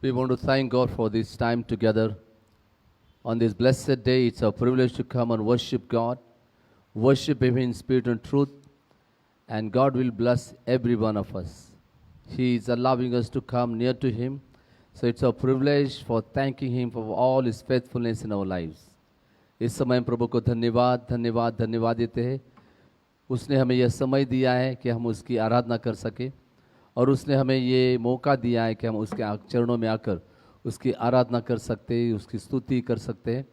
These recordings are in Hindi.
We want to thank God for this time together. On this blessed day, it's a privilege to come and worship God, worship Him in spirit and truth, and God will bless every one of us. He is allowing us to come near to Him, so it's a privilege for thanking Him for all His faithfulness in our lives. इस समय हम प्रभु को धन्यवाद धन्यवाद धन्यवाद देते हैं. उसने हमें यह समय दिया है कि हम उसकी आराधना कर सकें, और उसने हमें ये मौका दिया है कि हम उसके चरणों में आकर उसकी आराधना कर सकते हैं, उसकी स्तुति कर सकते हैं.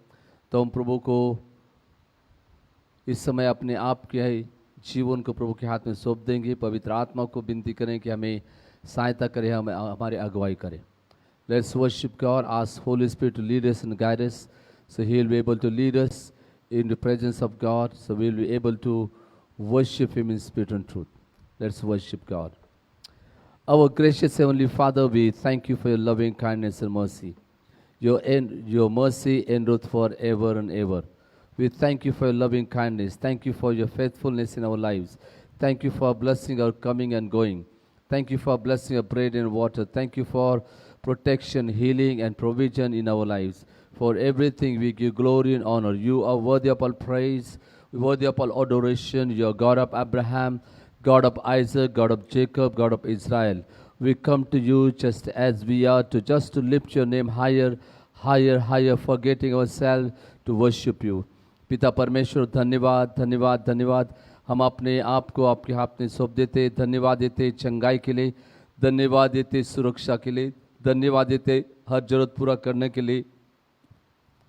तो हम प्रभु को इस समय अपने आप के जीवन को प्रभु के हाथ में सौंप देंगे. पवित्र आत्मा को विनती करें कि हमें सहायता करें, हमारे अगुवाई करें. Let's worship God, ask Holy Spirit to lead us and guide us, so He will be able to lead us in the presence of God, so we will be able to worship Him in spirit and truth. Let's worship God. Our gracious Heavenly Father, we thank You for Your loving kindness and mercy. Your mercy endureth forever and ever. We thank You for Your loving kindness. Thank You for Your faithfulness in our lives. Thank You for blessing our coming and going. Thank You for blessing our bread and water. Thank You for protection, healing, and provision in our lives. For everything we give glory and honor. You are worthy of all praise, worthy of all adoration. You are God of Abraham, God of Isaac, God of Jacob, God of Israel. We come to You just as we are, just to lift Your name higher, higher, higher, forgetting ourselves to worship You. पिता परमेश्वर, धन्यवाद धन्यवाद धन्यवाद. हम अपने आप को आपके हाथ में सौंप देते. धन्यवाद देते चंगाई के लिए, धन्यवाद देते सुरक्षा के लिए, धन्यवाद देते हर जरूरत पूरा करने के लिए.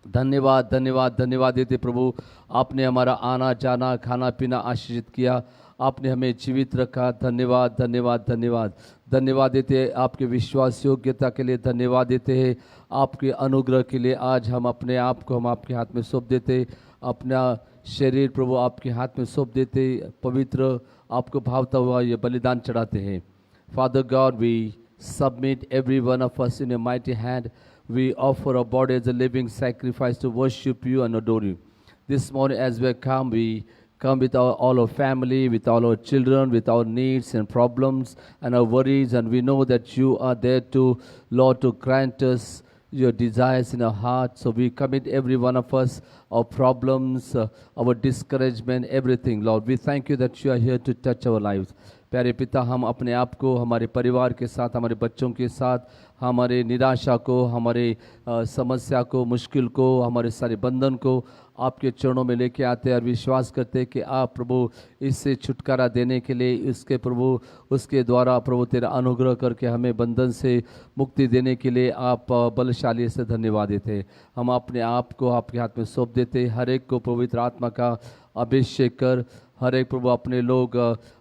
धन्यवाद धन्यवाद धन्यवाद देते प्रभु, आपने हमारा आना जाना खाना पीना आशीषित किया, आपने हमें जीवित रखा. धन्यवाद धन्यवाद धन्यवाद धन्यवाद देते आपके विश्वास योग्यता के लिए. धन्यवाद देते हैं आपके अनुग्रह के लिए. आज हम अपने आप को हम आपके हाथ में सौंप देते. अपना शरीर प्रभु आपके हाथ में सौंप देते. पवित्र आपको भावता हुआ ये बलिदान चढ़ाते हैं. Father God, we submit every one of us in Your mighty hand. We offer our body as a living sacrifice to worship You and adore You. This morning as we come with all our family, with all our children, with our needs and problems and our worries, and we know that You are there to, Lord, to grant us Your desires in our heart. So we commit every one of us, our problems, our discouragement, everything. Lord, we thank You that You are here to touch our lives. प्यारे पिता, हम अपने आप को हमारे परिवार के साथ, हमारे बच्चों के साथ, हमारे निराशा को, हमारे समस्या को, मुश्किल को, हमारे सारे बंधन को आपके चरणों में लेके आते हैं और विश्वास करते हैं कि आप प्रभु इससे छुटकारा देने के लिए, इसके प्रभु उसके द्वारा प्रभु तेरा अनुग्रह करके हमें बंधन से मुक्ति देने के लिए आप बलशाली से धन्यवाद देते हैं. हम अपने आप को आपके हाथ में सौंप देते. हर एक को पवित्र आत्मा का अभिषेक कर. हर एक प्रभु अपने लोग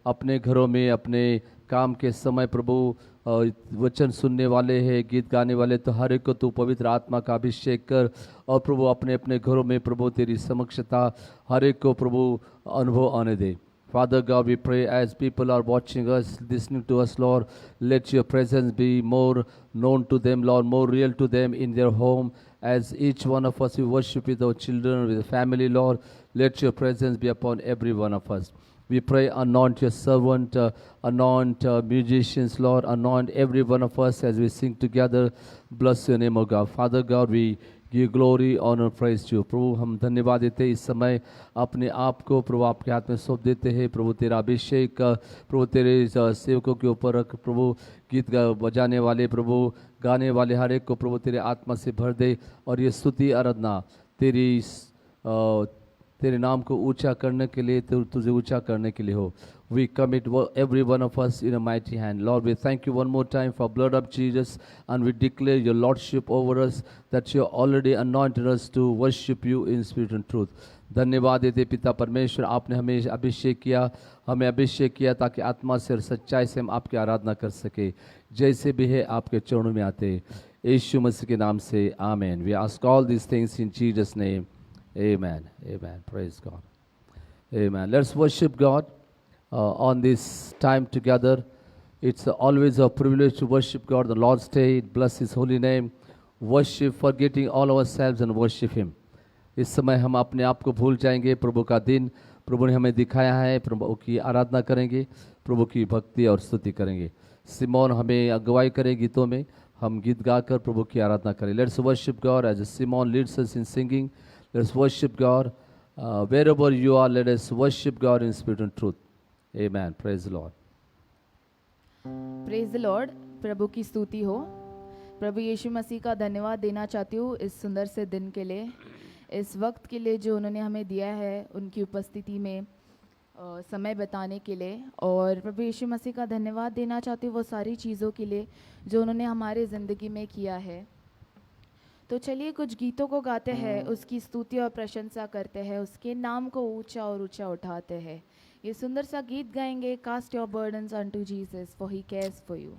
अपने घरों में अपने काम के समय प्रभु वचन सुनने वाले हैं, गीत गाने वाले, तो हर एक को तू पवित्र आत्मा का अभिषेक कर. और प्रभु अपने अपने घरों में प्रभु तेरी समक्षता हर एक को प्रभु अनुभव आने दे. Father God, we pray as people are watching us, listening to us, Lord, let Your presence be more known to them, Lord, more real to them in their home. As each one of us, we worship with our children, with the family, Lord, let Your presence be upon every one of us. We pray, anoint Your servant, anoint musicians, Lord, anoint every one of us as we sing together. Bless Your name, O God. Father God, we give glory, honor, praise to You. प्रभु हम धन्यवाद देते इस समय अपने आप को प्रभु आपके हाथ में सौंप देते हैं. प्रभु तेरा अभिषेक प्रभु तेरे सेवकों के ऊपर रख. प्रभु गीत बजाने वाले, प्रभु गाने वाले हर एक को प्रभु तेरे आत्मा से भर दे. और ये स्तुति आराधना तेरे नाम को ऊंचा करने के लिए, तुझे ऊंचा करने के लिए हो. We commit every one of us in a mighty hand. Lord, we thank You one more time for blood of Jesus, and we declare Your lordship over us, that You already anointed us to worship You in spirit and truth. धन्यवाद देते पिता परमेश्वर, आपने हमें अभिषेक किया ताकि आत्मा से और सच्चाई से हम आपकी आराधना कर सके. जैसे भी है आपके चरणों में आते, यीशु मसीह के नाम से आमेन. We ask all these things in Jesus' name. Amen. Amen. Praise God. Amen. Let's worship God on this time together. It's always a privilege to worship God. The Lord's Day, bless His holy name. Worship, forgetting all ourselves and worship Him. इस समय हम अपने आप को भूल जाएंगे. प्रभु का दिन प्रभु ने हमें दिखाया है. प्रभु की आराधना करेंगे, प्रभु की भक्ति और स्तुति करेंगे. सिमोन हमें अगुवाई करे गीतों में. हम गीत गाकर प्रभु की आराधना करें. Let's worship God as Simon leads us in singing. Let's worship God. Wherever you are, let us worship God in spirit and truth. Amen. Praise the Lord. Praise the Lord. प्रभु की स्तुति हो. प्रभु यीशु मसीह का धन्यवाद देना चाहती हूँ इस सुंदर से दिन के लिए, इस वक्त के लिए जो उन्होंने हमें दिया है, उनकी उपस्थिति में समय बिताने के लिए. और प्रभु यीशु मसीह का धन्यवाद देना चाहती हूँ वो सारी चीज़ों के लिए जो उन्होंने हमारे ज़िंदगी में किया है. तो चलिए कुछ गीतों को गाते हैं, उसकी स्तुति और प्रशंसा करते हैं, उसके नाम को ऊंचा और ऊंचा उठाते हैं. ये सुंदर सा गीत गाएंगे, cast your burdens unto Jesus for he cares for you.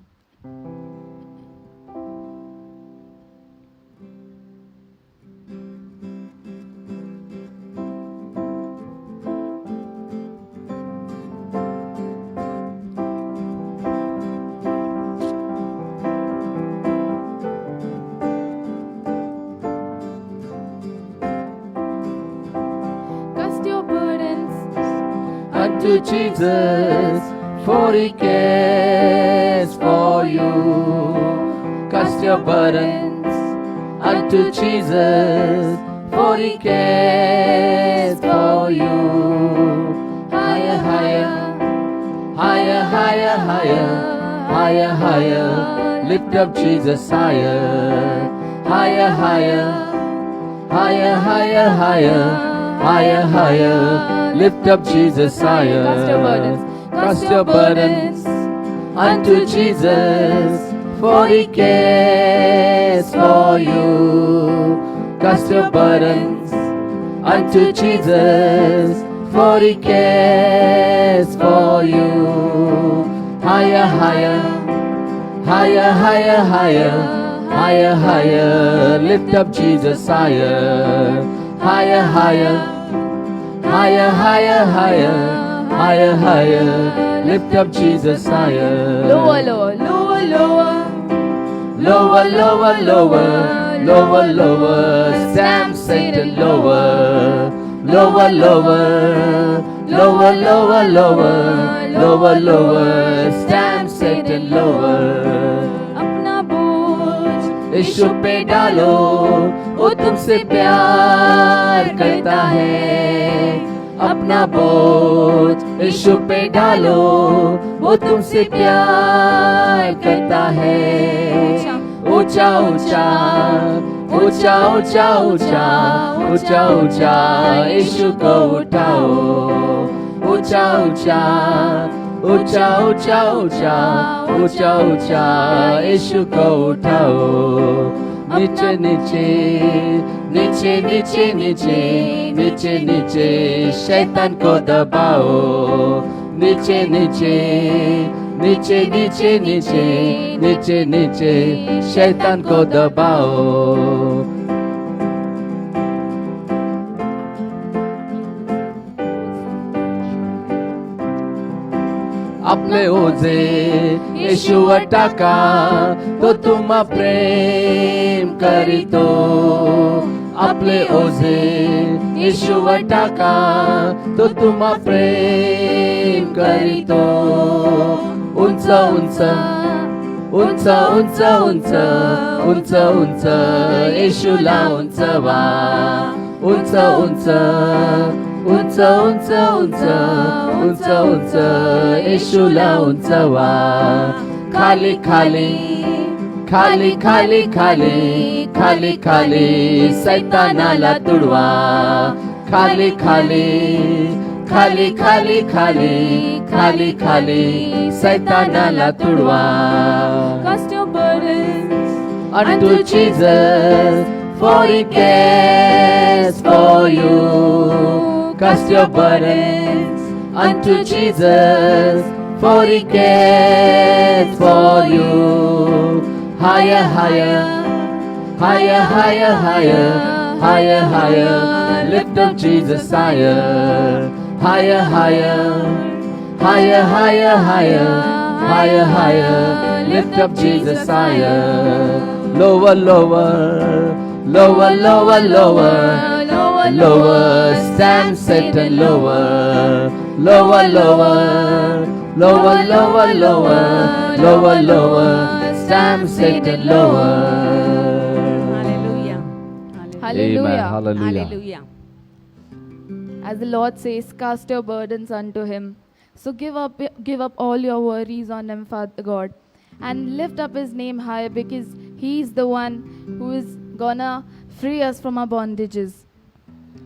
To Jesus, for he cares for you. Cast your burdens unto Jesus, for he cares for you. Higher, higher, higher, higher, higher, higher, higher. Lift up Jesus higher, higher, higher, higher, higher, higher, higher, higher. Lift up Jesus higher. Cast your burdens unto Jesus, for he cares for you. Cast your burdens unto Jesus, for he cares for you. Higher, higher, higher, higher, higher, higher, higher. Lift up Jesus higher, higher, higher, higher, higher, higher, higher, higher. Lift up Jesus higher. Lower, lower, lower, lower, lower, lower, lower, lower, lower. Stamp Satan lower, lower, lower, lower, lower, lower, lower, lower. Stamp Satan lower. अपना बोझ यीशु पे डालो, वो तुमसे प्यार करता है. अपना बोझ यीशु पे डालो, वो तुमसे प्यार करता है. ऊंचा ऊंचा ऊंचा ऊंचा ऊंचा ऊंचा ऊंचा यीशु को उठाओ. ऊंचा ऊंचा ऊंचा ऊंचा ऊंचा ऊंचा ऊंचा यीशु को उठाओ. नीचे नीचे नीचे नीचे नीचे नीचे नीचे शैतान को दबाओ. नीचे नीचे नीचे नीचे नीचे नीचे नीचे शैतान को दबाओ. आपले ओझे येशूवर टाका, तो तुम्हा प्रेम करीतो. आपले ओझे येशूवर टाका, तो तुम्हा प्रेम करीतो. उंच उंच उंच उंच उंच उंच उंच येशूला उंचवा. उंच उंच उंच उंच उंच उंच उंच येशूला उंचवा. खाली खाली खाली खाली खाली खाली खाली सैतानाला तुडवा. खाली खाली खाली खाली खाली खाली खाली सैतानाला तुडवा. Cast your burdens unto Jesus, for he cares for you. Cast your burdens unto Jesus, for he cares for you. Higher, higher, higher, higher, higher, higher, higher. Lift up Jesus higher, higher, higher, higher, higher, higher, higher, higher. Lift up Jesus higher. Lower, lower, lower, lower, lower, lower, lower. Stand Satan lower, lower, lower, lower, lower, lower, lower, lower. damn Satan lower. Hallelujah. Hallelujah. Amen. Hallelujah. Hallelujah. As the Lord says, cast your burdens unto him. So give up all your worries on him, Father God, and lift up his name high, because he's the one who is gonna free us from our bondages.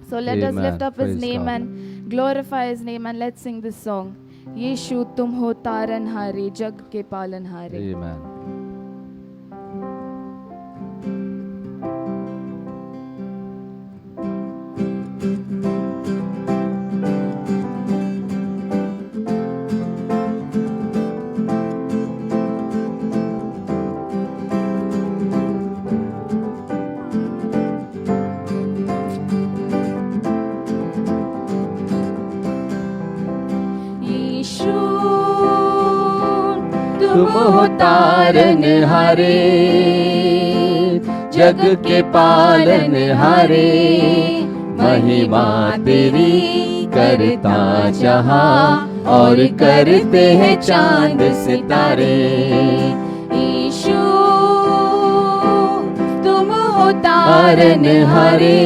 So let us Amen. lift up his Praise name God. and glorify his name, and let's sing this song. यीशु तुम हो तारनहारे, जग के पालनहारे. Amen. यीशु तुम हो तारनहारे, जग के पालनहारे, महिमा तेरी करता जहां और करते हैं चांद सितारे. यीशु तुम हो तारनहारे,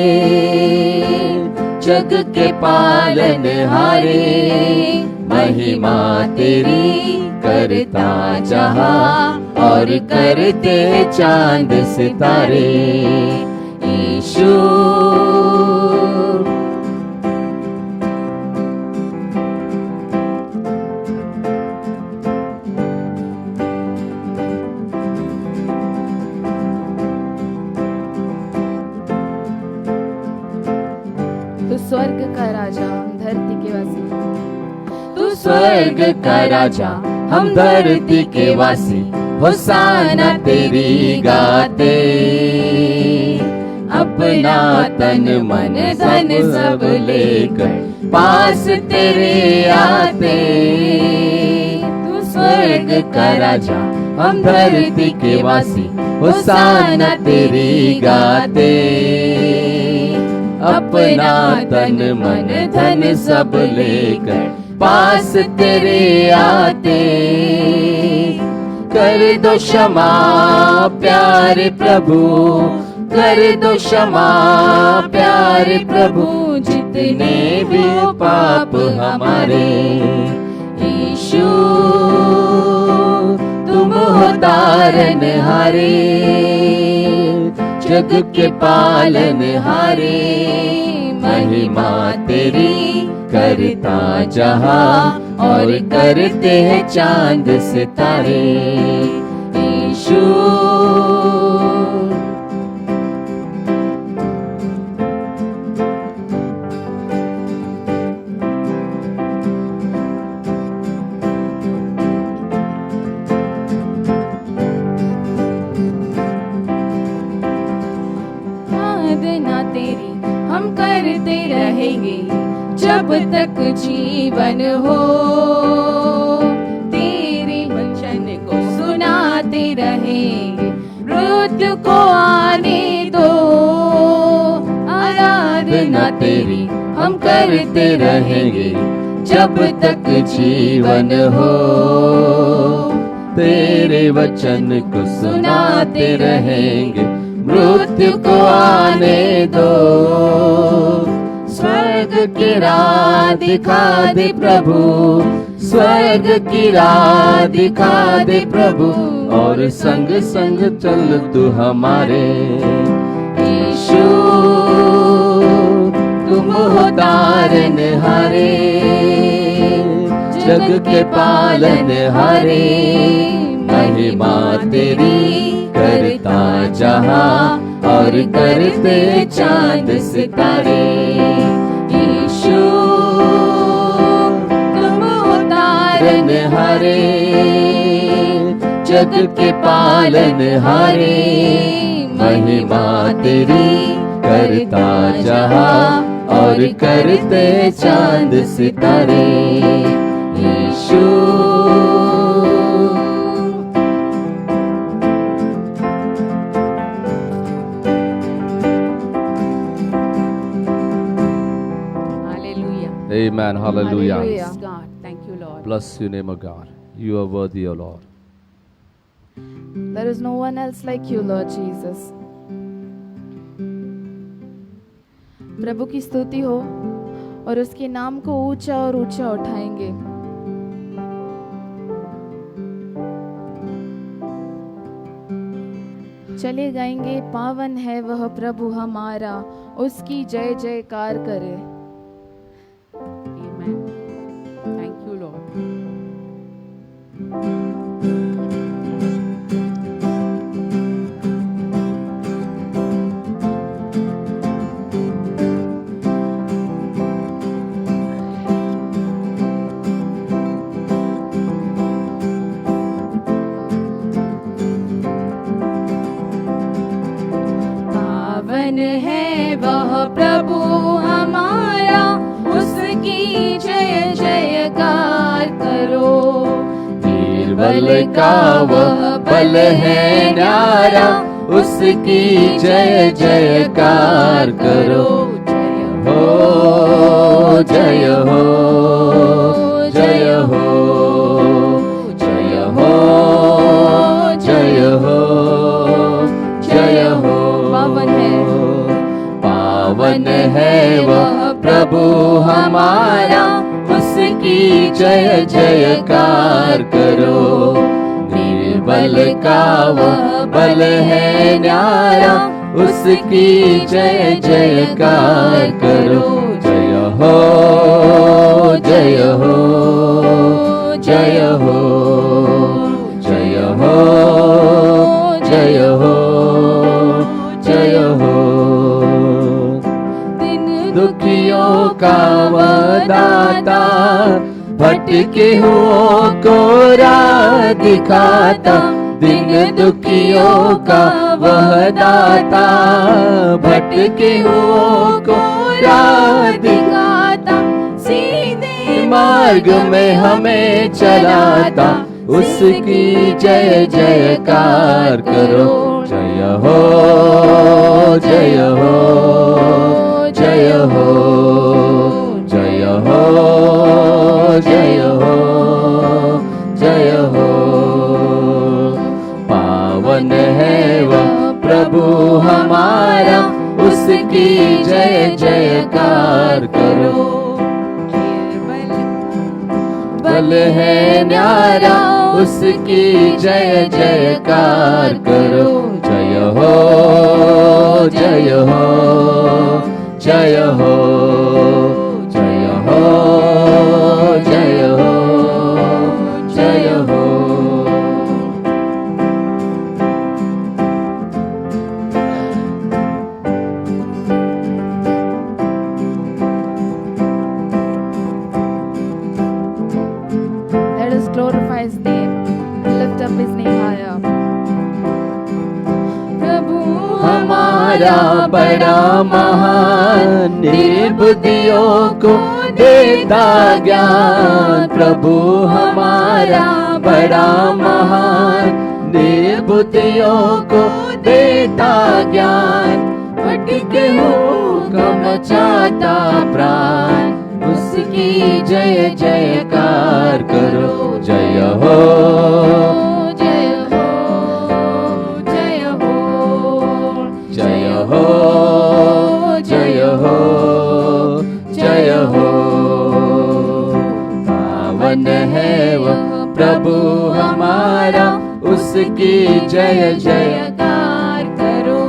जग के पालनहारे, महिमा तेरी करता जहां और करते हैं चांद सितारे. यीशु तू स्वर्ग का राजा, हम धरती के वासी. तू स्वर्ग का राजा, हम धरती के वासी, होसाना तेरी गाते. अपना तन मन धन सब लेकर पास तेरे आते. तू स्वर्ग का राजा, हम धरती के वासी, होसाना तेरी गाते. अपना तन मन धन सब लेकर पास तेरे आते. कर दो क्षमा प्यारे प्रभु, कर दो क्षमा प्यारे प्रभु, जितने भी पाप हमारे. यीशु तुम हो तारनहारे, जग के पालनहारे, महिमा तेरी करता जहां और करते हैं चांद सितारे. यीशु आराधना तेरी हम करते रहेंगे जब तक जीवन हो. तेरे वचन को सुनाते रहेंगे, मृत्यु को आने दो. आराधना तेरी हम करते रहेंगे जब तक जीवन हो. तेरे वचन को सुनाते रहेंगे, मृत्यु को आने दो. स्वर्ग की राह दिखा दे प्रभु, स्वर्ग की राह दिखा दे प्रभु, और संग संग चल तू हमारे. यीशु तुम हो तारनहारे, जग के पालनहारे, महिमा तेरी करता जहां और करते चांद सितारे. यीशु तुम हो तारनहारे, जग के पालनहारे, महिमा तेरी करता जहां और करते चांद सितारे. यीशु Amen. Hallelujah. Hallelujah. Praise God. Thank you, Lord. Bless your name, O God. You are worthy, O Lord. There is no one else like you, Lord Jesus. प्रभु की स्तुति हो और उसके नाम को ऊंचा और ऊंचा उठाएंगे। चले गाएंगे, पावन है वह प्रभु हमारा, उसकी जय जयकार करे। Amen. Thank you, Lord. पावन है वह प्रभु हमारा, उसकी जय जयकार करो। निर्बल का वह बल है न्यारा, उसकी जय जयकार करो। जय हो, जय हो, जय हो, जय हो, जय हो। पावन है वह प्रभु हमारा, उसकी जय जयकार करो। निर्बल का वह बल है न्यारा, उसकी जय जयकार करो। जय हो, जय हो, जय हो, जय हो, जय हो, जय हो। दुखियों का वह दाता, भटके हुओं को राह दिखाता। दिन दुखियों का वह दाता, भटके हुओं को राह दिखाता। सीधे मार्ग में हमें चलाता, उसकी जय जयकार करो। जय हो, जय हो, जय हो, जय हो, जय हो, जय हो। पावन है वह प्रभु हमारा, उसकी जय जयकार करो। बल है न्यारा, उसकी जय जयकार करो। जय हो, जय हो, जय हो, जय हो, जय हो, जय हो। Let us glorify His name, lift up His name higher. प्रभु हमारा बड़ा महान, निर्बुद्धियों को देता ज्ञान। प्रभु हमारा बड़ा महान, निर्बुद्धियों को देता ज्ञान। भटके हुओं का मचाता प्राण, उसकी जय जयकार करो। जय हो, जय हो, जय हो, जय हो, जय हो, जय हो। पावन है वह प्रभु हमारा, उसकी जय जयकार करो।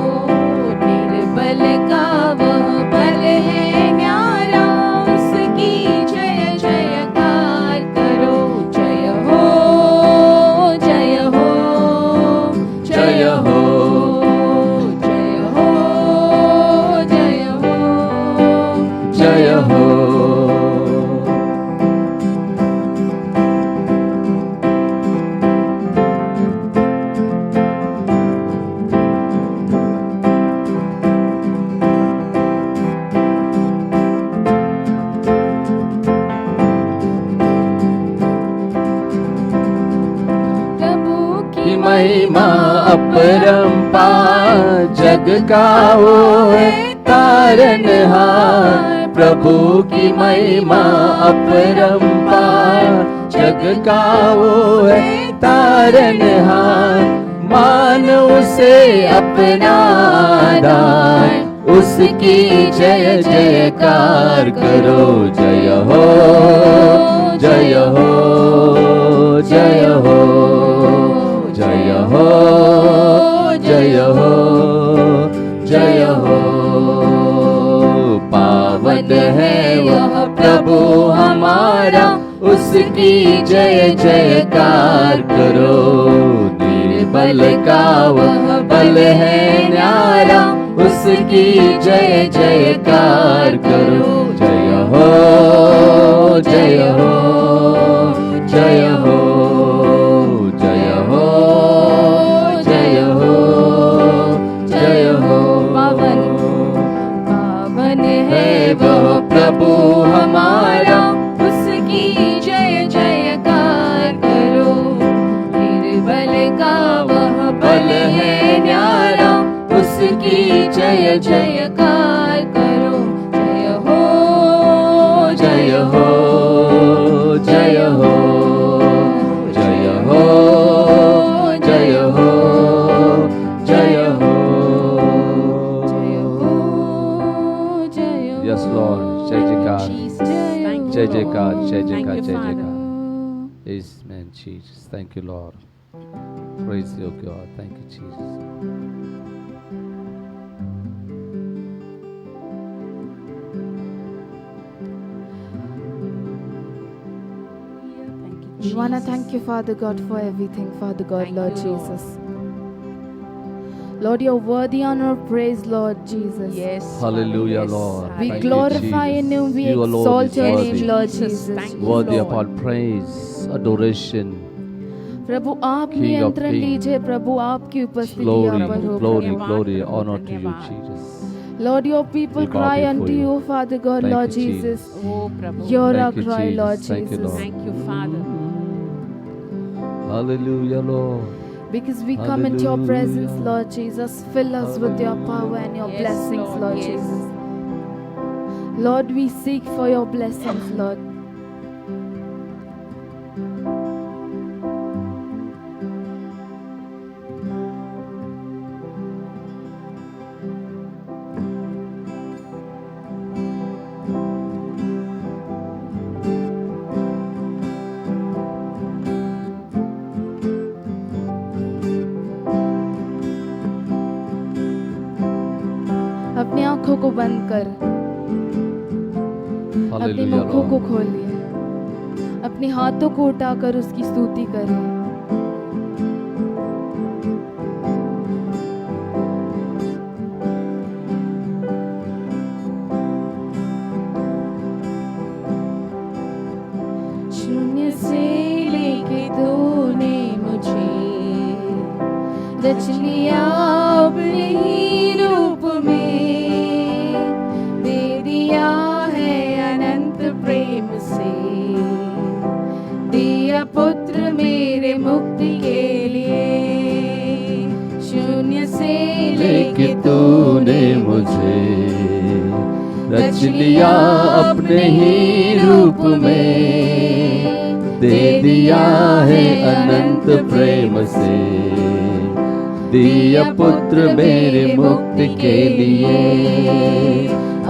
निर्बल का वह बल है न्यारा, उसकी जय जयकार करो। जय हो, जय हो, जय हो, जय हो, जय हो, जय हो। महिमा अपरंपार, जग का वो है तारनहार। प्रभु की महिमा अपरंपार, जग का वो है तारनहार। मान उसे अपना आधार, उसकी जय जयकार करो। जय हो जय हो जय हो जय हो जय हो जय हो। पावन है वह प्रभु हमारा, उसकी जय जयकार करो। निर्बल का वह बल है न्यारा, उसकी जय जयकार करो। जय हो जय हो जय हो जय हो जय हो जय हो। पावन पावन है वह प्रभु हमारा, उसकी जय जयकार करो। निर्बल का वह बल है न्यारा, उसकी जय जयकार करो। जय हो जय हो जय हो जय हो जय हो जय हो जय हो जय हो। Yes, Lord. जय जयकार जय जयकार जय Thank जयकार you, जय Father. जयकार। Amen, Jesus. Thank you, Lord. Praise you, God. Thank you, Jesus. Thank We want to thank you, Father God, for everything, Father God, Thank Lord you, Lord. Jesus. Lord, you're worthy honor of praise, Lord Jesus. Yes. Hallelujah, Yes. Lord. We Thank you, glorify your Jesus. name, we You alone exalt is your worthy. name, Lord Jesus, Jesus. thank you, Worthy of Lord. all praise, adoration, प्रभु आप King of नियंत्रण Kings. लीजिए, प्रभु आपकी उपस्थिति glory, यहाँ पर हो glory, Prabhu. glory, honor to you, धन्यवाद। Jesus. Lord, your people We bow cry before unto you. you, Father God, Thank Lord you, Jesus. Oh, Prabhu. Hear our Thank you, cry, Jesus. Lord Thank you, Jesus. Lord. Thank you, Father. Hallelujah, Lord. Because we come into your presence, Hallelujah. Lord Jesus. Fill us with your power and your Yes, blessings, Lord, Lord yes. Jesus. Lord, we seek for your blessings, Lord. अपनी आंखों को बंद कर अपने Hallelujah, मुखों को Lord. खोलिए, अपने हाथों को उठाकर उसकी स्तुति करिए। शून्य से लेके तूने मुझे रच लिया अपने ही रूप में, दे दिया है अनंत प्रेम से, दिया पुत्र मेरे मुक्ति के लिए। शून्य से लेके तूने मुझे रच लिया अपने ही रूप में, दे दिया है अनंत प्रेम से, दिया पुत्र मेरे मुक्ति के लिए।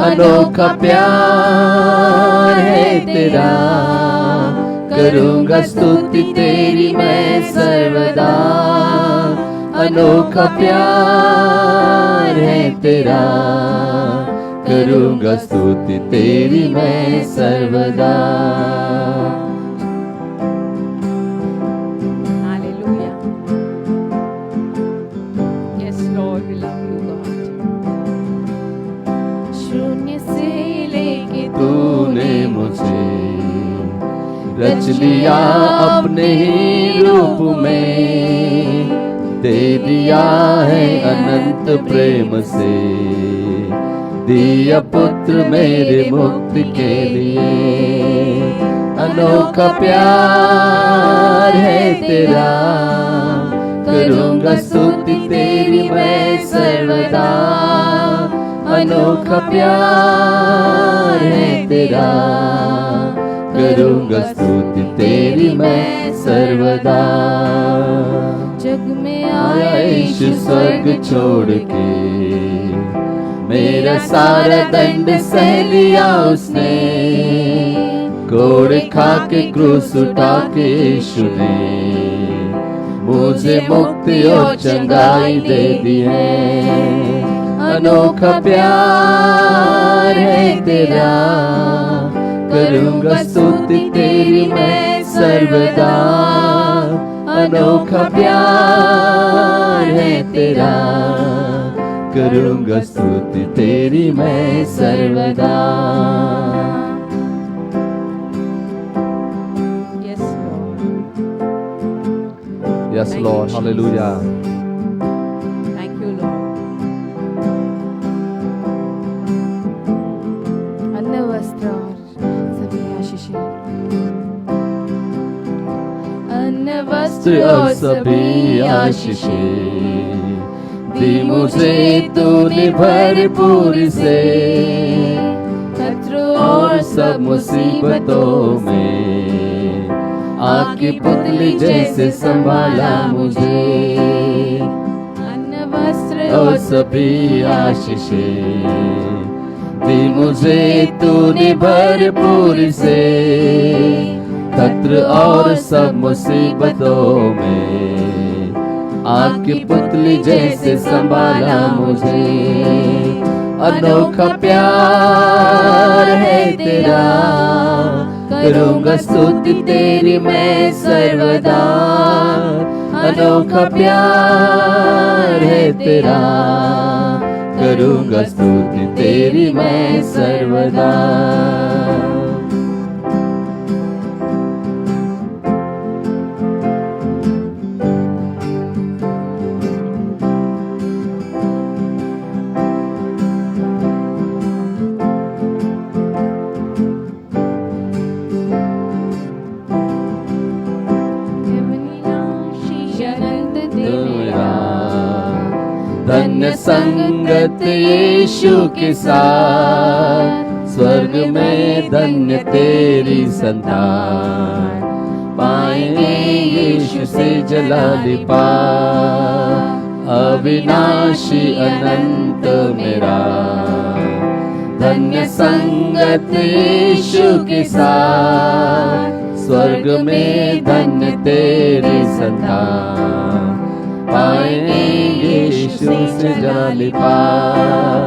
अनोखा प्यार है तेरा, करूंगा स्तुति तेरी मैं सर्वदा। अनोखा प्यार है तेरा, करूंगा स्तुति तेरी मैं सर्वदा। Hallelujah. Yes, Lord, we love you, God. शून्य से लेके तूने मुझे रच लिया अपने ही रूप में, दे दिया है अनंत प्रेम से, दिया पुत्र मेरे मुक्ति के लिए। अनोखा प्यार है तेरा, करूंगा स्तुति तेरी मैं सर्वदा। अनोखा प्यार है तेरा, करूँगा स्तुति तेरी मैं सर्वदा। जग में आया यीशु स्वर्ग छोड़ के, मेरा सारा दंड सह लिया उसने। कोड़ खा के क्रूस उठा के यीशु ने मुझे मुक्ति और चंगाई दे दी है। अनोखा प्यार है तेरा, करूँगा स्तुति तेरी मैं सर्वदा। अनोखा प्यार है तेरा, करूँगा स्तुति तेरी मैं सर्वदा। Yes, Lord. Yes, Lord. Hallelujah. Thank you, Lord. अन्न वस्त्र और सभी आशीषें, अन्न वस्त्र और सभी आशीषें दी मुझे तूने भरपूर से। खतरों और सब मुसीबतों में आग की पुतली जैसे संभाला मुझे। अन्न वस्त्र और सभी आशीषें दी मुझे तूने भरपूर से। खतरे और सब मुसीबतों में आग की पुतली जैसे संभाला मुझे। अनोखा प्यार है तेरा, करूँगा स्तुति तेरी मैं सर्वदा। अनोखा प्यार है तेरा, करूँगा स्तुति तेरी मैं सर्वदा। धन्य संगत यीशु के साथ, स्वर्ग में धन्य तेरी संतान। पाएंगे यीशु से जलाली पार, अविनाशी अनंत मेरा। धन्य संगत यीशु के साथ, स्वर्ग में धन्य तेरी संतान। पाएंगे यीशु से जलाली पार।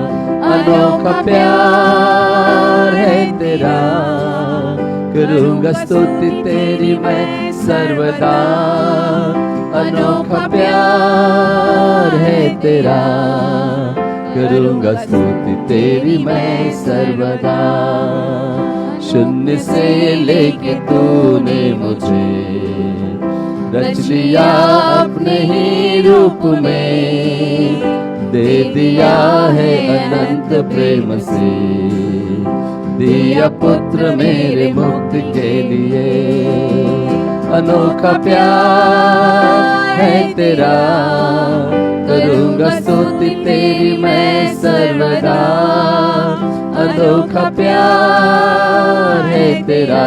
अनोखा प्यार है तेरा, करूँगा स्तुति तेरी मैं सर्वदा। अनोखा प्यार है तेरा, करूँगा स्तुति तेरी मैं सर्वदा। शून्य से लेके तूने मुझे रच लिया अपने ही रूप में। दे दिया है अनंत प्रेम से, दिया पुत्र मेरे मुक्ति के लिए। अनोखा प्यार है तेरा, करूँगा स्तुति तेरी मैं सर्वदा। अनोखा प्यार है तेरा,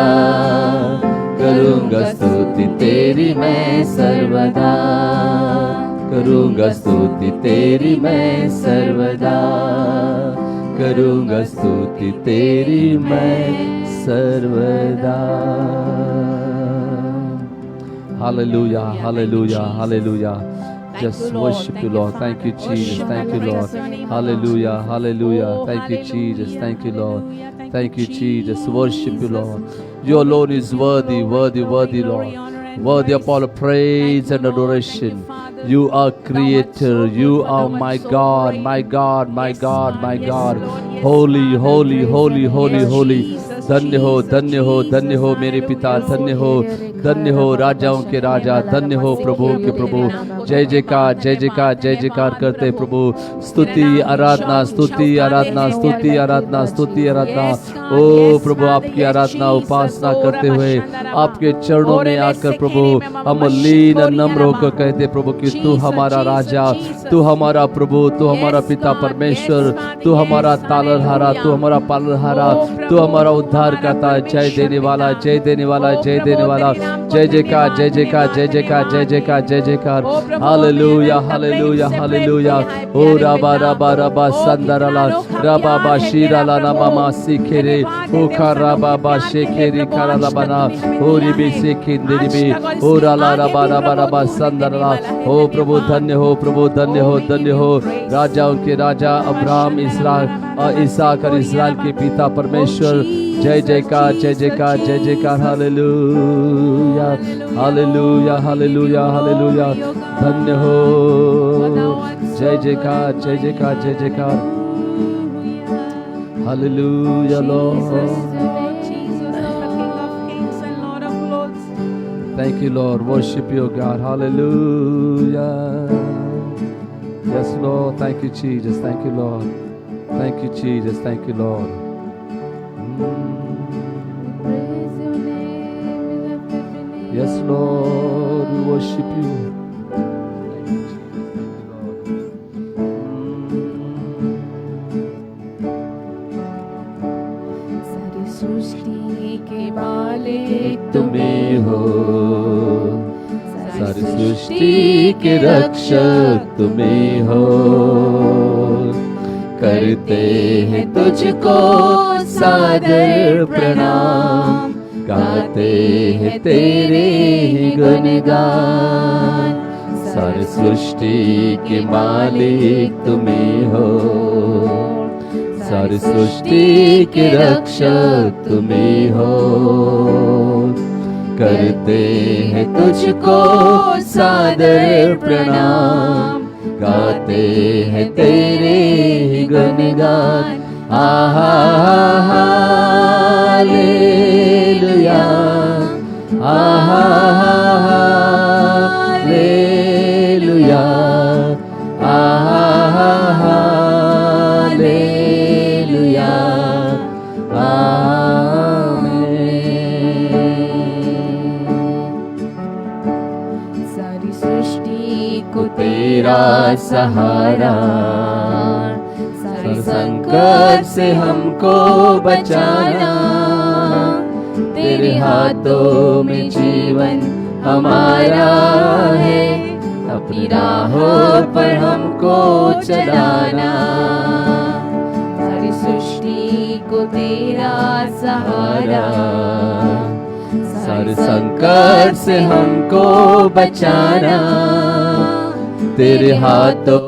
करूँगा स्तुति तेरी मैं सर्वदा। करूँगा स्तुति तेरी मैं सर्वदा। करूँगा स्तुति तेरी मैं सर्वदा। Hallelujah, hallelujah, hallelujah. Just worship you, Lord. Thank you, Jesus. Thank you, Lord. Hallelujah, hallelujah. Thank you, Jesus. Thank you, Lord. Thank you, Jesus. Worship you, Lord. You alone is worthy, worthy, worthy, Lord. Worthy of all praise and adoration. You are creator. You are my God, my God, my God, my God. Holy, holy, holy, holy, holy. धन्य हो, धन्य हो, धन्य हो मेरे पिता, धन्य हो, धन्य हो राजाओं के राजा, धन्य हो प्रभु के प्रभु। जय जयकार, जय जयकार, जय जयकार करते प्रभु। स्तुति आराधना, स्तुति आराधना, स्तुति आराधना, स्तुति आराधना। ओ प्रभु, आपकी आराधना उपासना करते हुए आपके चरणों में आकर प्रभु हम लीन नम्र होकर कहते प्रभु कि तू हमारा राजा, तू हमारा प्रभु, तू हमारा पिता परमेश्वर, तू हमारा तालनहारा, तू हमारा पालनहारा, तू हमारा उद्धार उद्धार करता है, जय देने वाला, जय देने वाला, जय देने वाला। जय जयकार, जय जयकार, जय जयकार, जय जयकार, जय जयकार। Hallelujah, hallelujah, hallelujah. ओ रबा रबा रबा संदरला रबा बा शीराला नममा सिखेरे ओ खरा बाबा शेखेरी करला बना ओ रिबी सिखिंदिरी बी ओ राला रबा रबा रबा संदरला। ओ प्रभु धन्य हो, प्रभु धन्य हो, धन्य हो। राजाओं के राजा अब्राहम, इसहाक और इस्राएल के पिता परमेश्वर, जय जयकार, जय जयकार, जय जयकार। Hallelujah, hallelujah, hallelujah, hallelujah. धन्य हो, जय जयकार, जय जयकार, जय जयकार। Hallelujah Lord, thank you Lord, worship you God. Hallelujah. Yes Lord, thank you Jesus, thank you Lord, thank you Jesus, thank you Lord. Yes Lord, we worship you. सारी सृष्टि के मालिक तुम्हें हो, सारी सृष्टि के रक्षक तुम्हें हो। करते हैं तुझको सादर प्रणाम, गाते हैं तेरे ही गुणगान। सारी सृष्टि के मालिक तुम्हें हो, सारी सृष्टि के रक्षक तुम्हें हो। करते हैं तुझको सादर प्रणाम, गाते हैं तेरे ही गुणगान। आहा हालेलुया, आहा हालेलुया, आहा हालेलुया, आमीन। सारी सृष्टि को तेरा सहारा, हर संकट से हमको बचाना। तेरे हाथों में जीवन हमारा है, अपनी राहों पर हमको चलाना। सारी सृष्टि को तेरा सहारा, सारे संकट से हमको बचाना। तेरे हाथों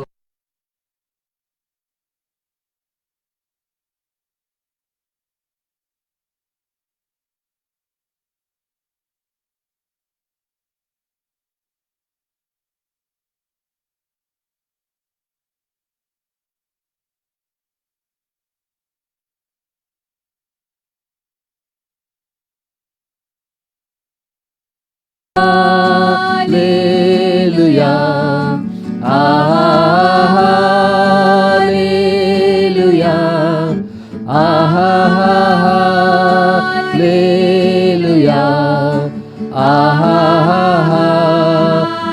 हालेलुया, हालेलुया, हालेलुया,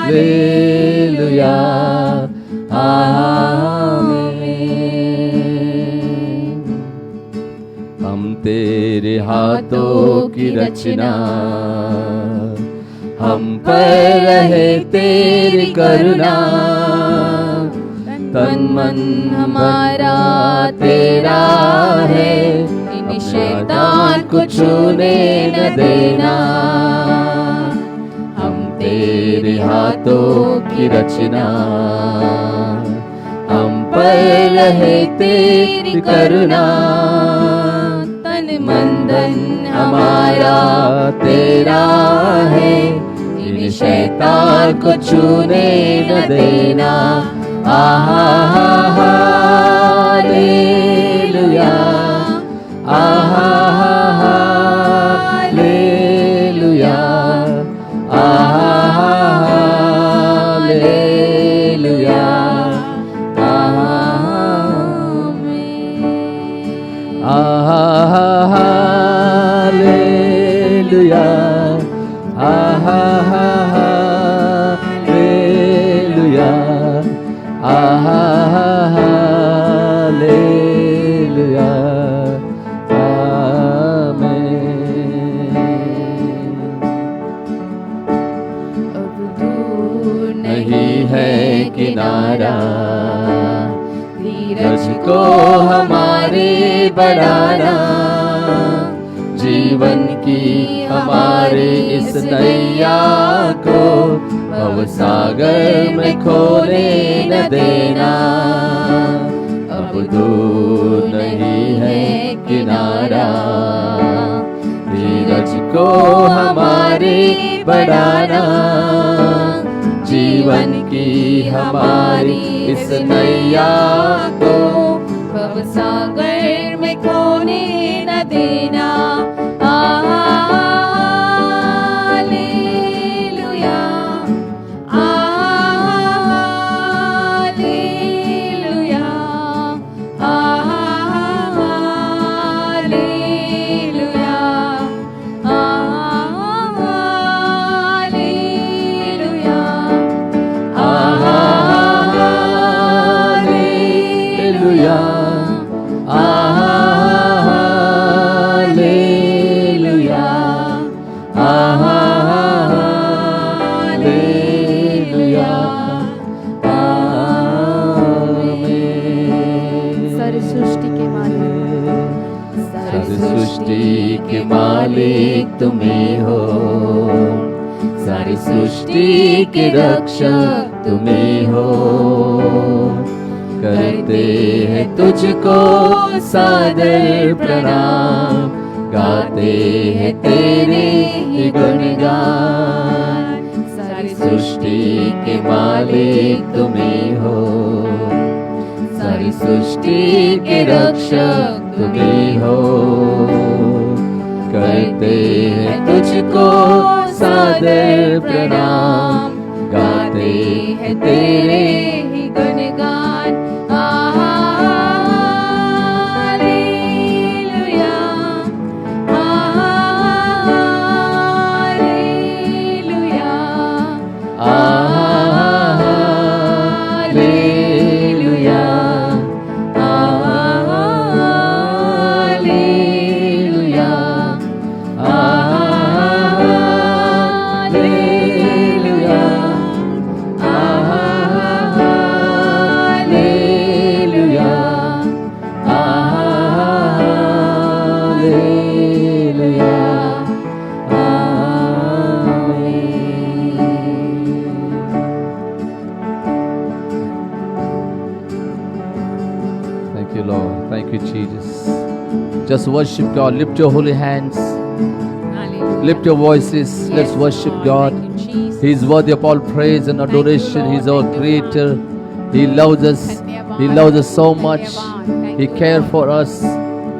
हालेलुया, आमीन। हम तेरे हाथों की रचना, हम पर रहे तेरी करुणा। तन मन हमारा तेरा है, इन्हें शैतान को छूने न देना। हम तेरे हाथों की रचना, हम पर रहे तेरी करुणा। तन मन धन हमारा तेरा है, इन्हें शैतान को छूने न देना। आहा हालेलुया, आहा हालेलुया, आहा हालेलुया, आमीन। आहा हालेलुया, आहा हालेलुया, आहा हालेलुया, आमीन। बढ़ाना, जीवन की हमारी इस नैया को भवसागर में खोने न देना। अब दूर नहीं है किनारा, धीरज को हमारी बढ़ाना, जीवन की हमारी इस नैया को भवसागर में खोने न देना। Hallelujah, hallelujah, hallelujah, hallelujah, hallelujah, hallelujah, hallelujah, आमीन। सारी सृष्टि के मालिक, सारी सृष्टि के मालिक तुम्ही हो, सारी सृष्टि के रक्षक तुम्ही हो। करते हैं तुझको सादर प्रणाम, गाते हैं तेरे ही गुणगान। सारी सृष्टि के मालिक तुम्ही हो, सारी सृष्टि के रक्षक तुम्ही हो। करते हैं तुझको सादर प्रणाम, गाते हैं तेरे ही गुणगान। Hallelujah, hallelujah, hallelujah, hallelujah, hallelujah, hallelujah, hallelujah, आमीन। Thank you, Lord. Thank you, Jesus. Just worship God. Lift your holy hands. Lift your voices. Let's worship God. He is worthy of all praise and adoration. He is our creator. He loves us. He loves us so much. He cares for us.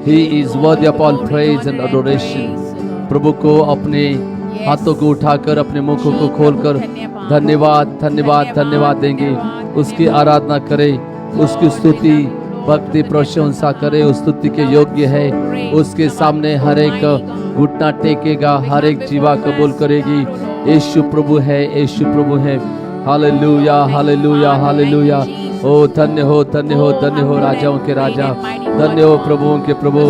He is worthy of all praise and adoration. प्रभु को अपने हाथों को उठाकर अपने मुखों को खोलकर धन्यवाद धन्यवाद धन्यवाद देंगे। उसकी आराधना करें, उसकी स्तुति भक्ति प्रशंसा करे। उस स्तुति के योग्य है। उसके सामने हर एक घुटना टेकेगा, हर एक जीवा कबूल करेगी। यीशु प्रभु है, यीशु प्रभु है। Hallelujah hallelujah hallelujah. ओ धन्य हो धन्य हो धन्य हो राजाओं के राजा, धन्य हो प्रभुओं के प्रभु।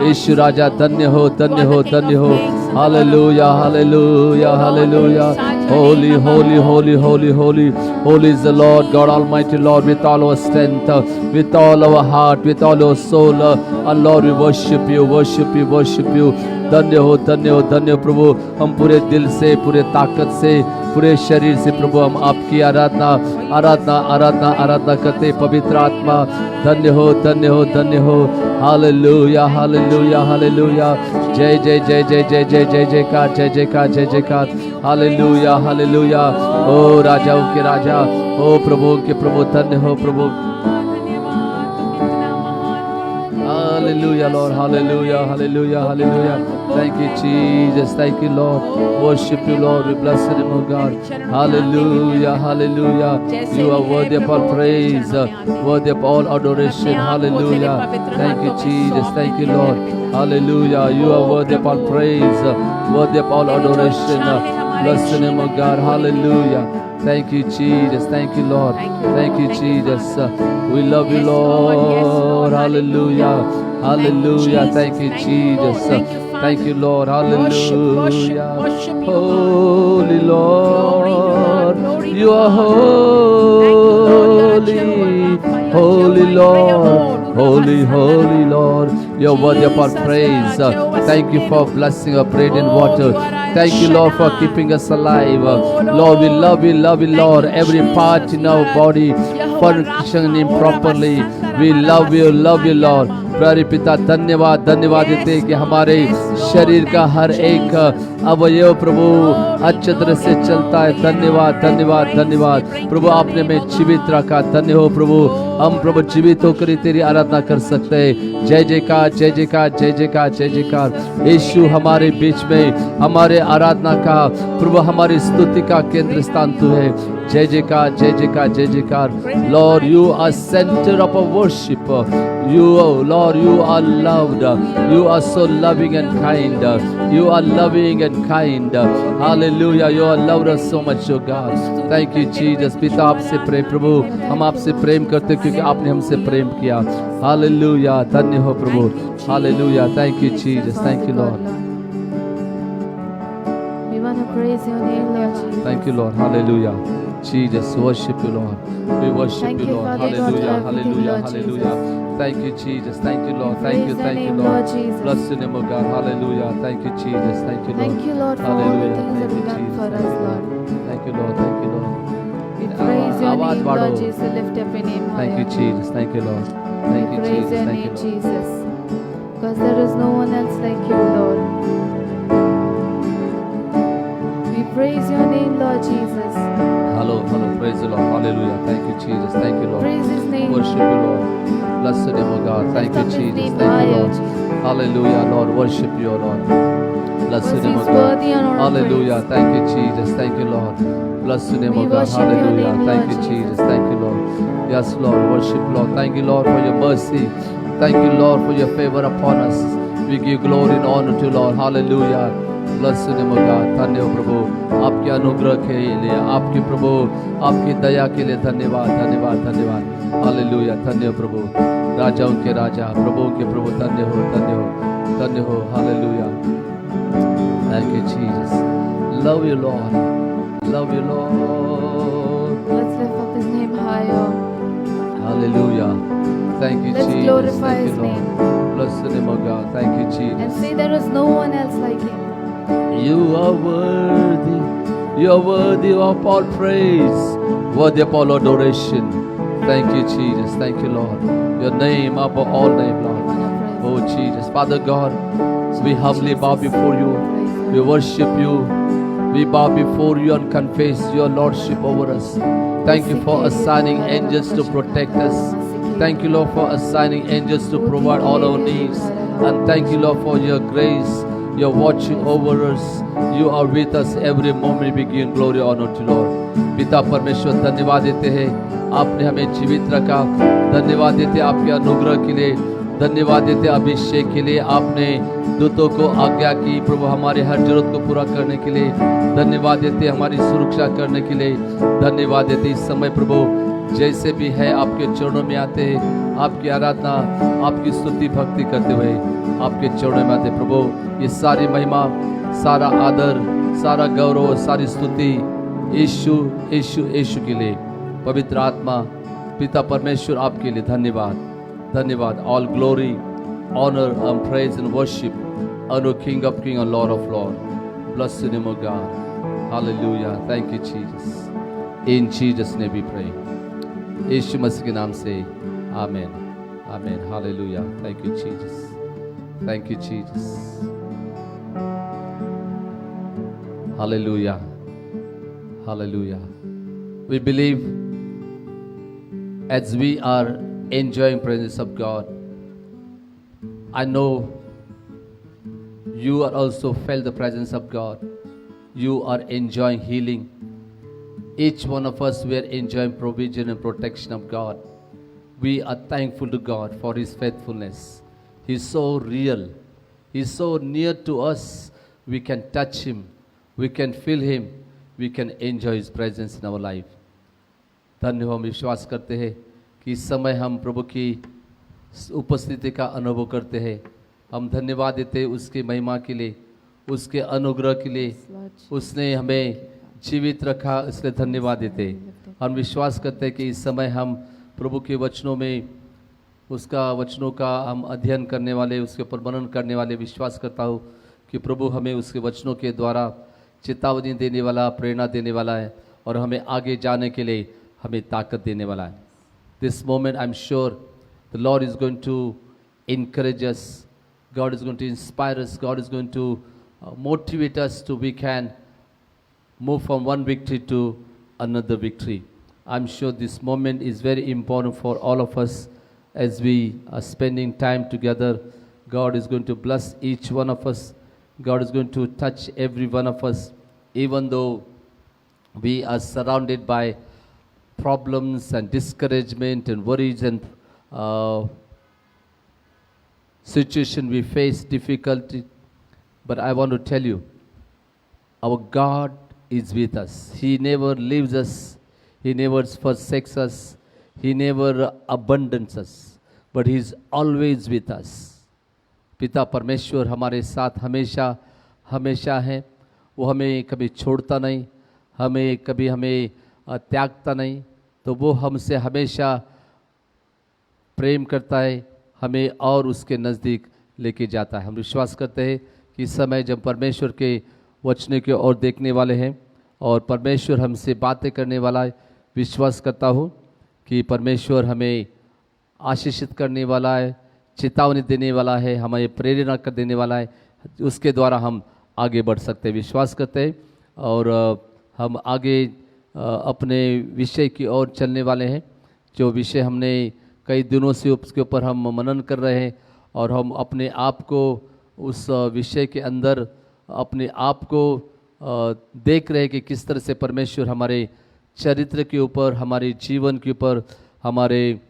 यीशु राजा धन्य हो धन्य हो धन्य हो। Hallelujah hallelujah hallelujah. Holy, holy, holy, holy, holy, holy is the Lord God Almighty, Lord, with all our strength, with all our heart, with all our soul, and Lord, we worship you, worship you, worship you. धन्य हो धन्य हो धन्य हो प्रभु। हम पूरे दिल से, पूरे ताकत से, पूरे शरीर से प्रभु हम आपकी आराधना आराधना आराधना आराधना करते। पवित्र आत्मा धन्य हो धन्य हो धन्य हो। Hallelujah hallelujah hallelujah. जय जय जय जय जय जय जय जयकार जय जयकार जय जयकार। Hallelujah hallelujah. ओ राजाओं के राजा, ओ प्रभुओं के प्रभु, धन्य हो प्रभु। Hallelujah, Lord. Hallelujah, hallelujah, hallelujah. Thank you, Jesus. Thank you, Lord. Worship you, Lord. We bless your name, O God. Hallelujah, hallelujah. You are worthy of all praise, worthy of all adoration. Hallelujah. Thank you, Jesus. Thank you, Lord. Hallelujah. You are worthy of all praise, worthy of all adoration. Bless your name, O God. Hallelujah. Thank you, Jesus. Thank you, Lord. Thank you, Jesus. We love you, Lord. Hallelujah. Hallelujah. Thank you, Jesus. Thank you, Lord. Hallelujah. Holy Lord, you are holy. Holy Lord, Holy, holy Lord, you're worthy of our praise. Thank you for blessing our bread and water. Thank you, Lord, for keeping us alive. Lord, we love you, Lord. Every part in our body functioning properly. We love you, Lord. प्यारे पिता धन्यवाद देते हैं कि हमारे शरीर का हर एक अवयव प्रभु अच्छे तरह से चलता है। धन्यवाद प्रभु, आपने में जीवित रखा। धन्य हो प्रभु, हम प्रभु जीवित होकर तेरी आराधना कर सकते हैं। जय जयकार। यीशु हमारे बीच में हमारे आराधना का प्रभु, हमारी स्तुति का केंद्र स्थान तू है। जय जयकार। Lord, you are centre of our worship. Lord, you are loved. You are so loving and kind. You are loving and kind. Hallelujah. You are loved us so much, oh God. Thank you, Jesus. पिता आपसे प्रेम प्रभु, हम आपसे प्रेम करते हैं क्योंकि आपने हमसे प्रेम किया। Hallelujah. धन्य हो प्रभु। Hallelujah. Thank you, Jesus. Thank you, Lord. We want to praise your name, Lord Jesus. Thank you, Lord. Hallelujah. Jesus, worship you, Lord. We worship Thank you, you, Lord. Father God, for Hallelujah. everything, Lord Hallelujah. Thank you, Jesus. Thank you, Lord. Thank Praise you, thy name, Lord. Lord Jesus. Bless your name, O God. Hallelujah. Thank you, Jesus. Thank you, Lord. Thank you, Lord, for all the Hallelujah. things that Thank you, you've done Jesus. for us, Lord. Thank you, Lord. Thank you, Lord. We praise your आवाज name, बढ़ो। Lord Jesus. Lift up your name Thank you, higher. Jesus. Thank you, Lord. Thank We you, praise Jesus. your Thank you, name, Lord. Jesus. Because there is no one else like you, Lord. We praise your name, Lord Jesus. Hello. Praise the Lord. Hallelujah. Thank you, Jesus. Thank you, Lord. Praise his name. Worship you, Lord. Bless your name, O God. Thank Lift you, up his Jesus. name Thank you, higher, Lord. Jesus. Hallelujah, Lord. Worship you, O Lord. Bless your Because name, O he's God. worthy and all Hallelujah. praise. Thank you, Jesus. Thank you, Lord. Bless your name, We O God. worship your Hallelujah. name, Thank Lord you, Jesus. Jesus. Thank you, Lord. Yes, Lord. Worship, Lord. Thank you, Lord, for your mercy. Thank you, Lord, for your favor upon us. We give glory and honor to Lord. Hallelujah. Bless your name, O God. धन्य हो प्रभु, आपके अनुग्रह के लिए, आपके प्रभु, आपकी दया के लिए धन्यवाद। हालेलुया। धन्य हो प्रभु, राजाओं के राजा, प्रभुओं के प्रभु। धन्य हो। Hallelujah. Thank you, Jesus. Love you, Lord. Let's lift up his name higher. Hallelujah. Thank you, Let's Jesus. glorify Thank his you, Lord. name. Bless the name of God. Thank you, And Jesus. say there is no one else like him. You are worthy. You are worthy of all praise, worthy of all adoration. Thank you, Jesus. Thank you, Lord. Your name above all name, We Lord. want to praise Oh, him. Jesus. Father God, we humbly bow before you. Praise him. We worship you. We bow before you and confess your lordship over us. Thank you for assigning angels to protect us. Thank you, Lord, for assigning angels to provide all our needs. And thank you, Lord, for your grace. You're watching over us. You are with us every moment. We give glory and honor to Lord. पिता परमेश्वर, धन्यवाद देते हैं आपने हमें जीवित रखा। धन्यवाद देते आपके अनुग्रह के लिए। धन्यवाद देते अभिषेक के लिए। आपने दूतों को आज्ञा की प्रभु हमारे हर जरूरत को पूरा करने के लिए। धन्यवाद देते हमारी सुरक्षा करने के लिए। धन्यवाद देते इस समय प्रभु जैसे भी है आपके चरणों में आते हैं। आपकी आराधना, आपकी स्तुति भक्ति करते हुए आपके चरणों में आते प्रभु। ये सारी महिमा, सारा आदर, सारा गौरव, सारी स्तुति यीशु के लिए। पवित्र आत्मा पिता परमेश्वर आपके लिए धन्यवाद। All glory, honor and praise and worship unto King of Kings and Lord of Lords. Bless the name of God. Hallelujah. Thank you, Jesus. In Jesus' name we pray. यीशु मसीह के नाम से आमेन। Hallelujah. Thank you, Jesus. Thank you, Jesus. Hallelujah. We believe as we are enjoying presence of God, I know you are also felt the presence of God. You are enjoying healing. Each one of us, we are enjoying provision and protection of God. We are thankful to God for His faithfulness. He is so real. He is so near to us. We can touch Him. We can feel Him. We can enjoy His presence in our life. धन्य हो, हम विश्वास करते हैं कि इस समय हम प्रभु की उपस्थिति का अनुभव करते हैं। हम धन्यवाद देते हैं उसकी महिमा के लिए, उसके अनुग्रह के लिए। उसने हमें जीवित रखा, इसलिए धन्यवाद देते। हम विश्वास करते हैं कि इस समय हम प्रभु के वचनों में उसका वचनों का हम अध्ययन करने वाले, उसके ऊपर मनन करने वाले विश्वास करता हूँ कि प्रभु हमें उसके वचनों के द्वारा चेतावनी देने वाला, प्रेरणा देने वाला है और हमें आगे जाने के लिए हमें ताकत देने वाला है. This moment I'm sure the Lord is going to encourage us. God is going to inspire us. God is going to motivate us to we can move from one victory to another victory. I'm sure this moment is very important for all of us as we are spending time together. God is going to bless each one of us. God is going to touch every one of us, even though we are surrounded by problems and discouragement and worries and situation we face, difficulty. But I want to tell you, our God is with us. He never leaves us. He never forsakes us. He never abandons us. But He is always with us. पिता परमेश्वर हमारे साथ हमेशा हमेशा है. वो हमें कभी छोड़ता नहीं, हमें कभी हमें त्यागता नहीं. तो वो हमसे हमेशा प्रेम करता है, हमें और उसके नज़दीक लेके जाता है. हम विश्वास करते हैं कि इस समय जब परमेश्वर के वचन की ओर देखने वाले हैं और परमेश्वर हमसे बातें करने वाला है, विश्वास करता हूँ कि परमेश्वर हमें आशीषित करने वाला है, चेतावनी देने वाला है, हमें प्रेरणा कर देने वाला है. उसके द्वारा हम आगे बढ़ सकते हैं. विश्वास करते हैं और हम आगे अपने विषय की ओर चलने वाले हैं. जो विषय हमने कई दिनों से उसके ऊपर हम मनन कर रहे हैं और हम अपने आप को उस विषय के अंदर अपने आप को देख रहे हैं कि किस तरह से परमेश्वर हमारे चरित्र के ऊपर, हमारे जीवन के ऊपर, हमारे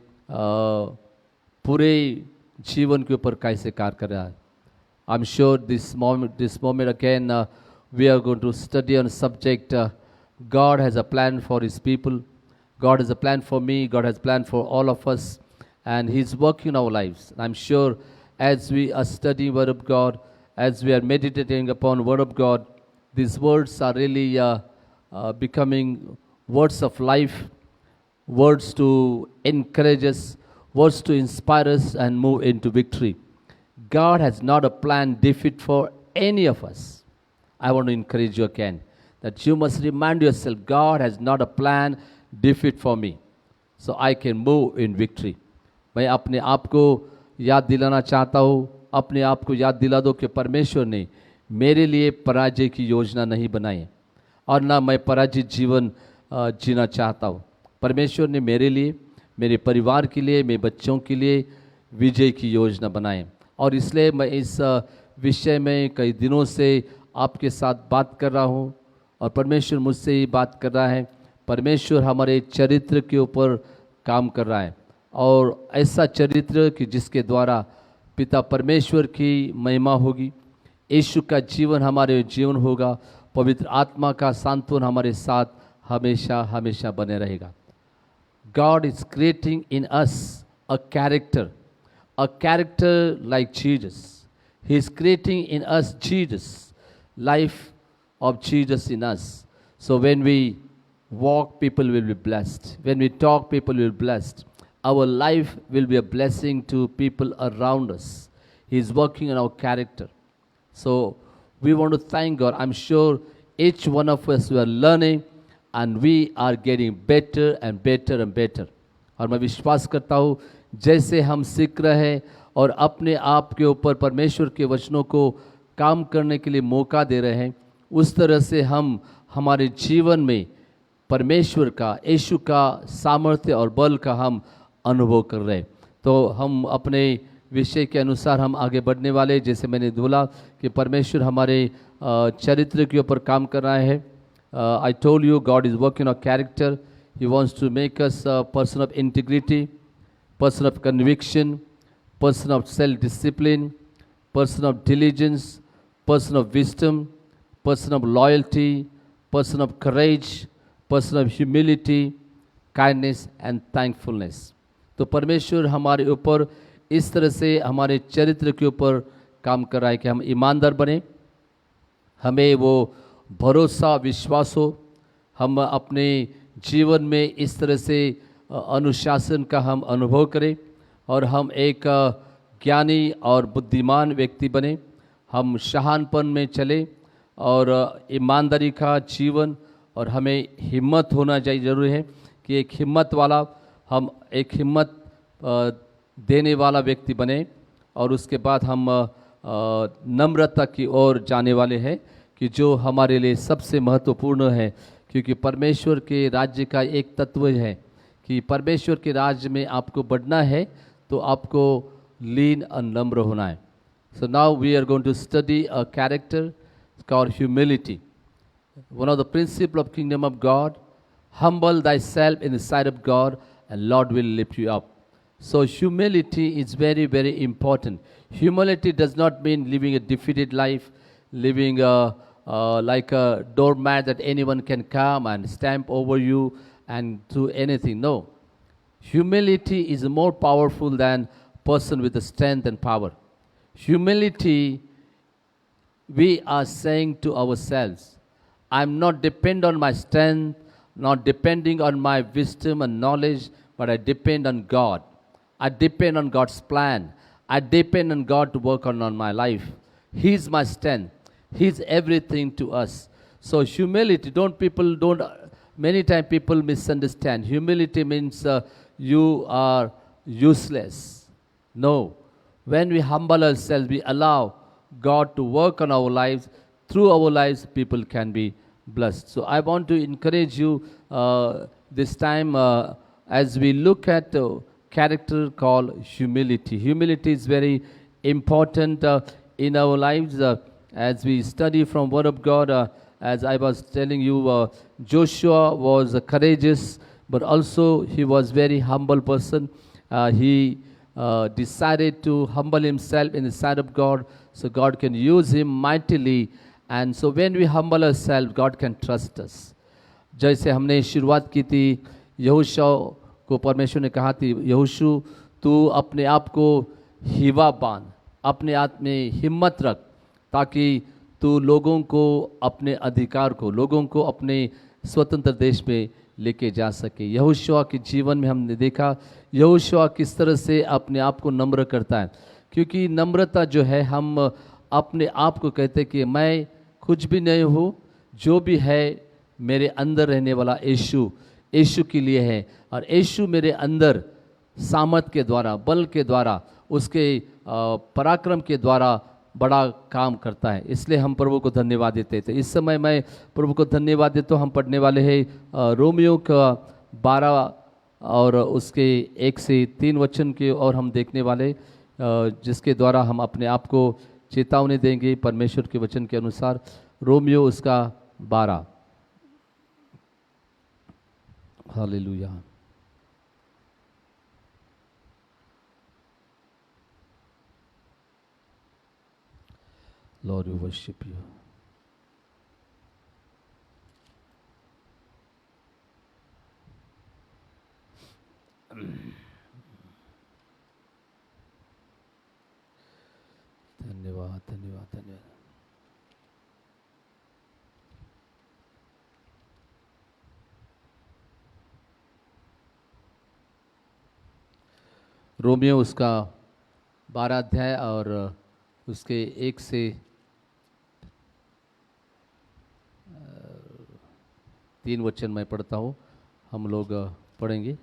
पूरे जीवन के ऊपर कैसे कार्य कर रहा है. I am sure this moment again we are going to study on subject God has a plan for His people. God has a plan for me. God has a plan for all of us. And He's working in our lives. I'm sure as we are studying Word of God, as we are meditating upon Word of God, these words are really becoming words of life, words to encourage us, words to inspire us and move into victory. God has not a planned defeat for any of us. I want to encourage you again, that you must remind yourself, God has not a plan defeat for me, so I can move in victory. मैं अपने आप को याद दिलाना चाहता हूँ, अपने आप को याद दिला दो कि परमेश्वर ने मेरे लिए पराजय की योजना नहीं बनाई है और ना मैं पराजित जीवन जीना चाहता हूँ. परमेश्वर ने मेरे लिए, मेरे परिवार के लिए, मेरे बच्चों के लिए विजय की योजना बनाई. और इसलिए मैं इस विषय में कई दिनों से आपके साथ बात कर रहा हूँ और परमेश्वर मुझसे ही बात कर रहा है. परमेश्वर हमारे चरित्र के ऊपर काम कर रहा है और ऐसा चरित्र कि जिसके द्वारा पिता परमेश्वर की महिमा होगी, यीशु का जीवन हमारे जीवन होगा, पवित्र आत्मा का सांत्वन हमारे साथ हमेशा हमेशा बने रहेगा. God is creating in us a character like Jesus. He is creating in us Jesus, life of Jesus in us. So when we walk, people will be blessed. When we talk, people will be blessed. Our life will be a blessing to people around us. He is working on our character. So we want to thank God. I'm sure each one of us we are learning and we are getting better and better and better. और मैं विश्वास करता हूँ जैसे हम सीख रहे हैं और अपने आप के ऊपर परमेश्वर के वचनों को काम करने के लिए मौका दे रहे हैं, उस तरह से हम हमारे जीवन में परमेश्वर का, यीशु का सामर्थ्य और बल का हम अनुभव कर रहे हैं. तो हम अपने विषय के अनुसार हम आगे बढ़ने वाले. जैसे मैंने बोला कि परमेश्वर हमारे चरित्र के ऊपर काम कर रहा है. I told you God is working on character. He wants to make us a person of integrity, person of conviction, person of self-discipline, person of diligence, person of wisdom, person of loyalty, person of courage, person of humility, kindness and thankfulness. तो परमेश्वर हमारे ऊपर इस तरह से हमारे चरित्र के ऊपर काम कर रहा है कि हम ईमानदार बने, हमें वो भरोसा विश्वास हो, हम अपने जीवन में इस तरह से अनुशासन का हम अनुभव करें और हम एक ज्ञानी और बुद्धिमान व्यक्ति बने, हम शहानपन में चले और ईमानदारी का जीवन, और हमें हिम्मत होना चाहिए, जरूरी है कि एक हिम्मत वाला, हम एक हिम्मत देने वाला व्यक्ति बने। और उसके बाद हम नम्रता की ओर जाने वाले हैं, कि जो हमारे लिए सबसे महत्वपूर्ण है, क्योंकि परमेश्वर के राज्य का एक तत्व है कि परमेश्वर के राज्य में आपको बढ़ना है तो आपको लीन और नम्र होना है। So now we are going to study a character called humility, one of the principle of kingdom of God. Humble thyself in the sight of God and Lord will lift you up. So humility is very, very important. Humility does not mean living a defeated life, living like a doormat that anyone can come and stamp over you and do anything. No. Humility is more powerful than person with the strength and power. Humility, we are saying to ourselves, I'm not depend on my strength, not depending on my wisdom and knowledge, but I depend on God. I depend on God's plan. I depend on God to work on my life. He's my strength. He's everything to us. So humility, many times people misunderstand. Humility means you are useless. No. When we humble ourselves, we allow God to work on our lives. Through our lives, people can be blessed. So I want to encourage you this time as we look at a character called humility. Humility is very important in our lives as we study from Word of God. As I was telling you, Joshua was courageous, but also he was very humble person. He decided to humble himself in the sight of God, so God can use him mightily. And so when we humble ourselves, God can trust us. जैसे हमने शुरुआत की थी, यहोशू को परमेश्वर ने कहा थी, यहोशू तू अपने आप को हिवा बांध, अपने आप में हिम्मत रख, ताकि तू लोगों को अपने अधिकार को, लोगों को अपने स्वतंत्र देश में लेके जा सके। यहोशू के जीवन में हमने देखा यहोशू किस तरह से अपने आप को नम्र करता है, क्योंकि नम्रता जो है, हम अपने आप को कहते कि मैं कुछ भी नहीं हूँ, जो भी है मेरे अंदर रहने वाला यीशु के लिए है, और यीशु मेरे अंदर सामर्थ के द्वारा, बल के द्वारा, उसके पराक्रम के द्वारा बड़ा काम करता है। इसलिए हम प्रभु को धन्यवाद देते थे। इस समय मैं प्रभु को धन्यवाद देता हूँ। हम पढ़ने वाले हैं रोमियो का 12 और उसके 1 से 3 वचन के, और हम देखने वाले जिसके द्वारा हम अपने आप को चेतावनी देंगे परमेश्वर के वचन के अनुसार। रोमियो उसका 12। Hallelujah. Lord, we worship you. धन्यवाद, धन्यवाद, धन्यवाद। रोमियो उसका 12 अध्याय और उसके 1 से 3 वचन मैं पढ़ता हूँ, हम लोग पढ़ेंगे।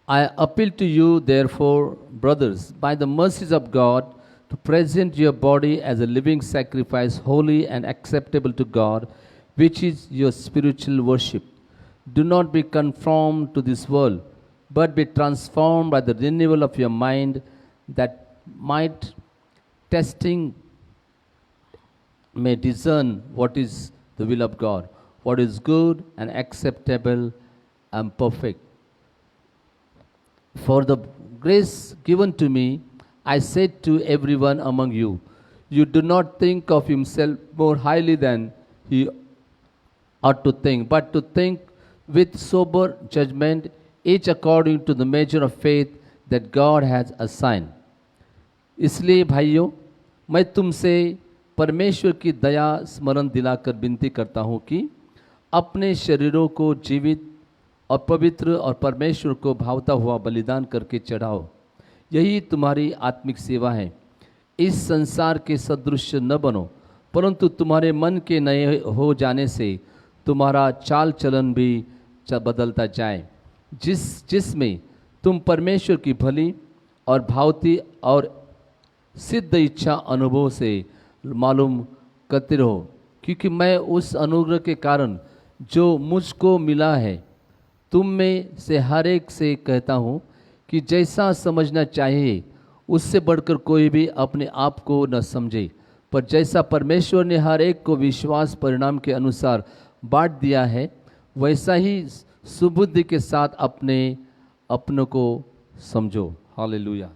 I appeal to you, therefore, brothers, by the mercies of God, to present your body as a living sacrifice, holy and acceptable to God, which is your spiritual worship. Do not be conformed to this world, but be transformed by the renewal of your mind, that might testing may discern what is the will of God, what is good and acceptable and perfect. For the grace given to me, I said to everyone among you, you do not think of himself more highly than he ought to think, but to think with sober judgment, each according to the measure of faith that God has assigned. इसलिए भाइयों, मैं तुमसे परमेश्वर की दया स्मरण दिलाकर विनती करता हूँ कि अपने शरीरों को जीवित और पवित्र और परमेश्वर को भावता हुआ बलिदान करके चढ़ाओ। यही तुम्हारी आत्मिक सेवा है। इस संसार के सदृश न बनो, परंतु तुम्हारे मन के नए हो जाने से तुम्हारा चाल चलन भी बदलता जाए, जिसमें तुम परमेश्वर की भली और भावती और सिद्ध इच्छा अनुभव से मालूम करते रहो। क्योंकि मैं उस अनुग्रह के कारण जो मुझको मिला है तुम में से हर एक से कहता हूँ कि जैसा समझना चाहिए उससे बढ़कर कोई भी अपने आप को न समझे, पर जैसा परमेश्वर ने हर एक को विश्वास परिणाम के अनुसार बांट दिया है, वैसा ही सुबुद्धि के साथ अपनों को समझो। Hallelujah.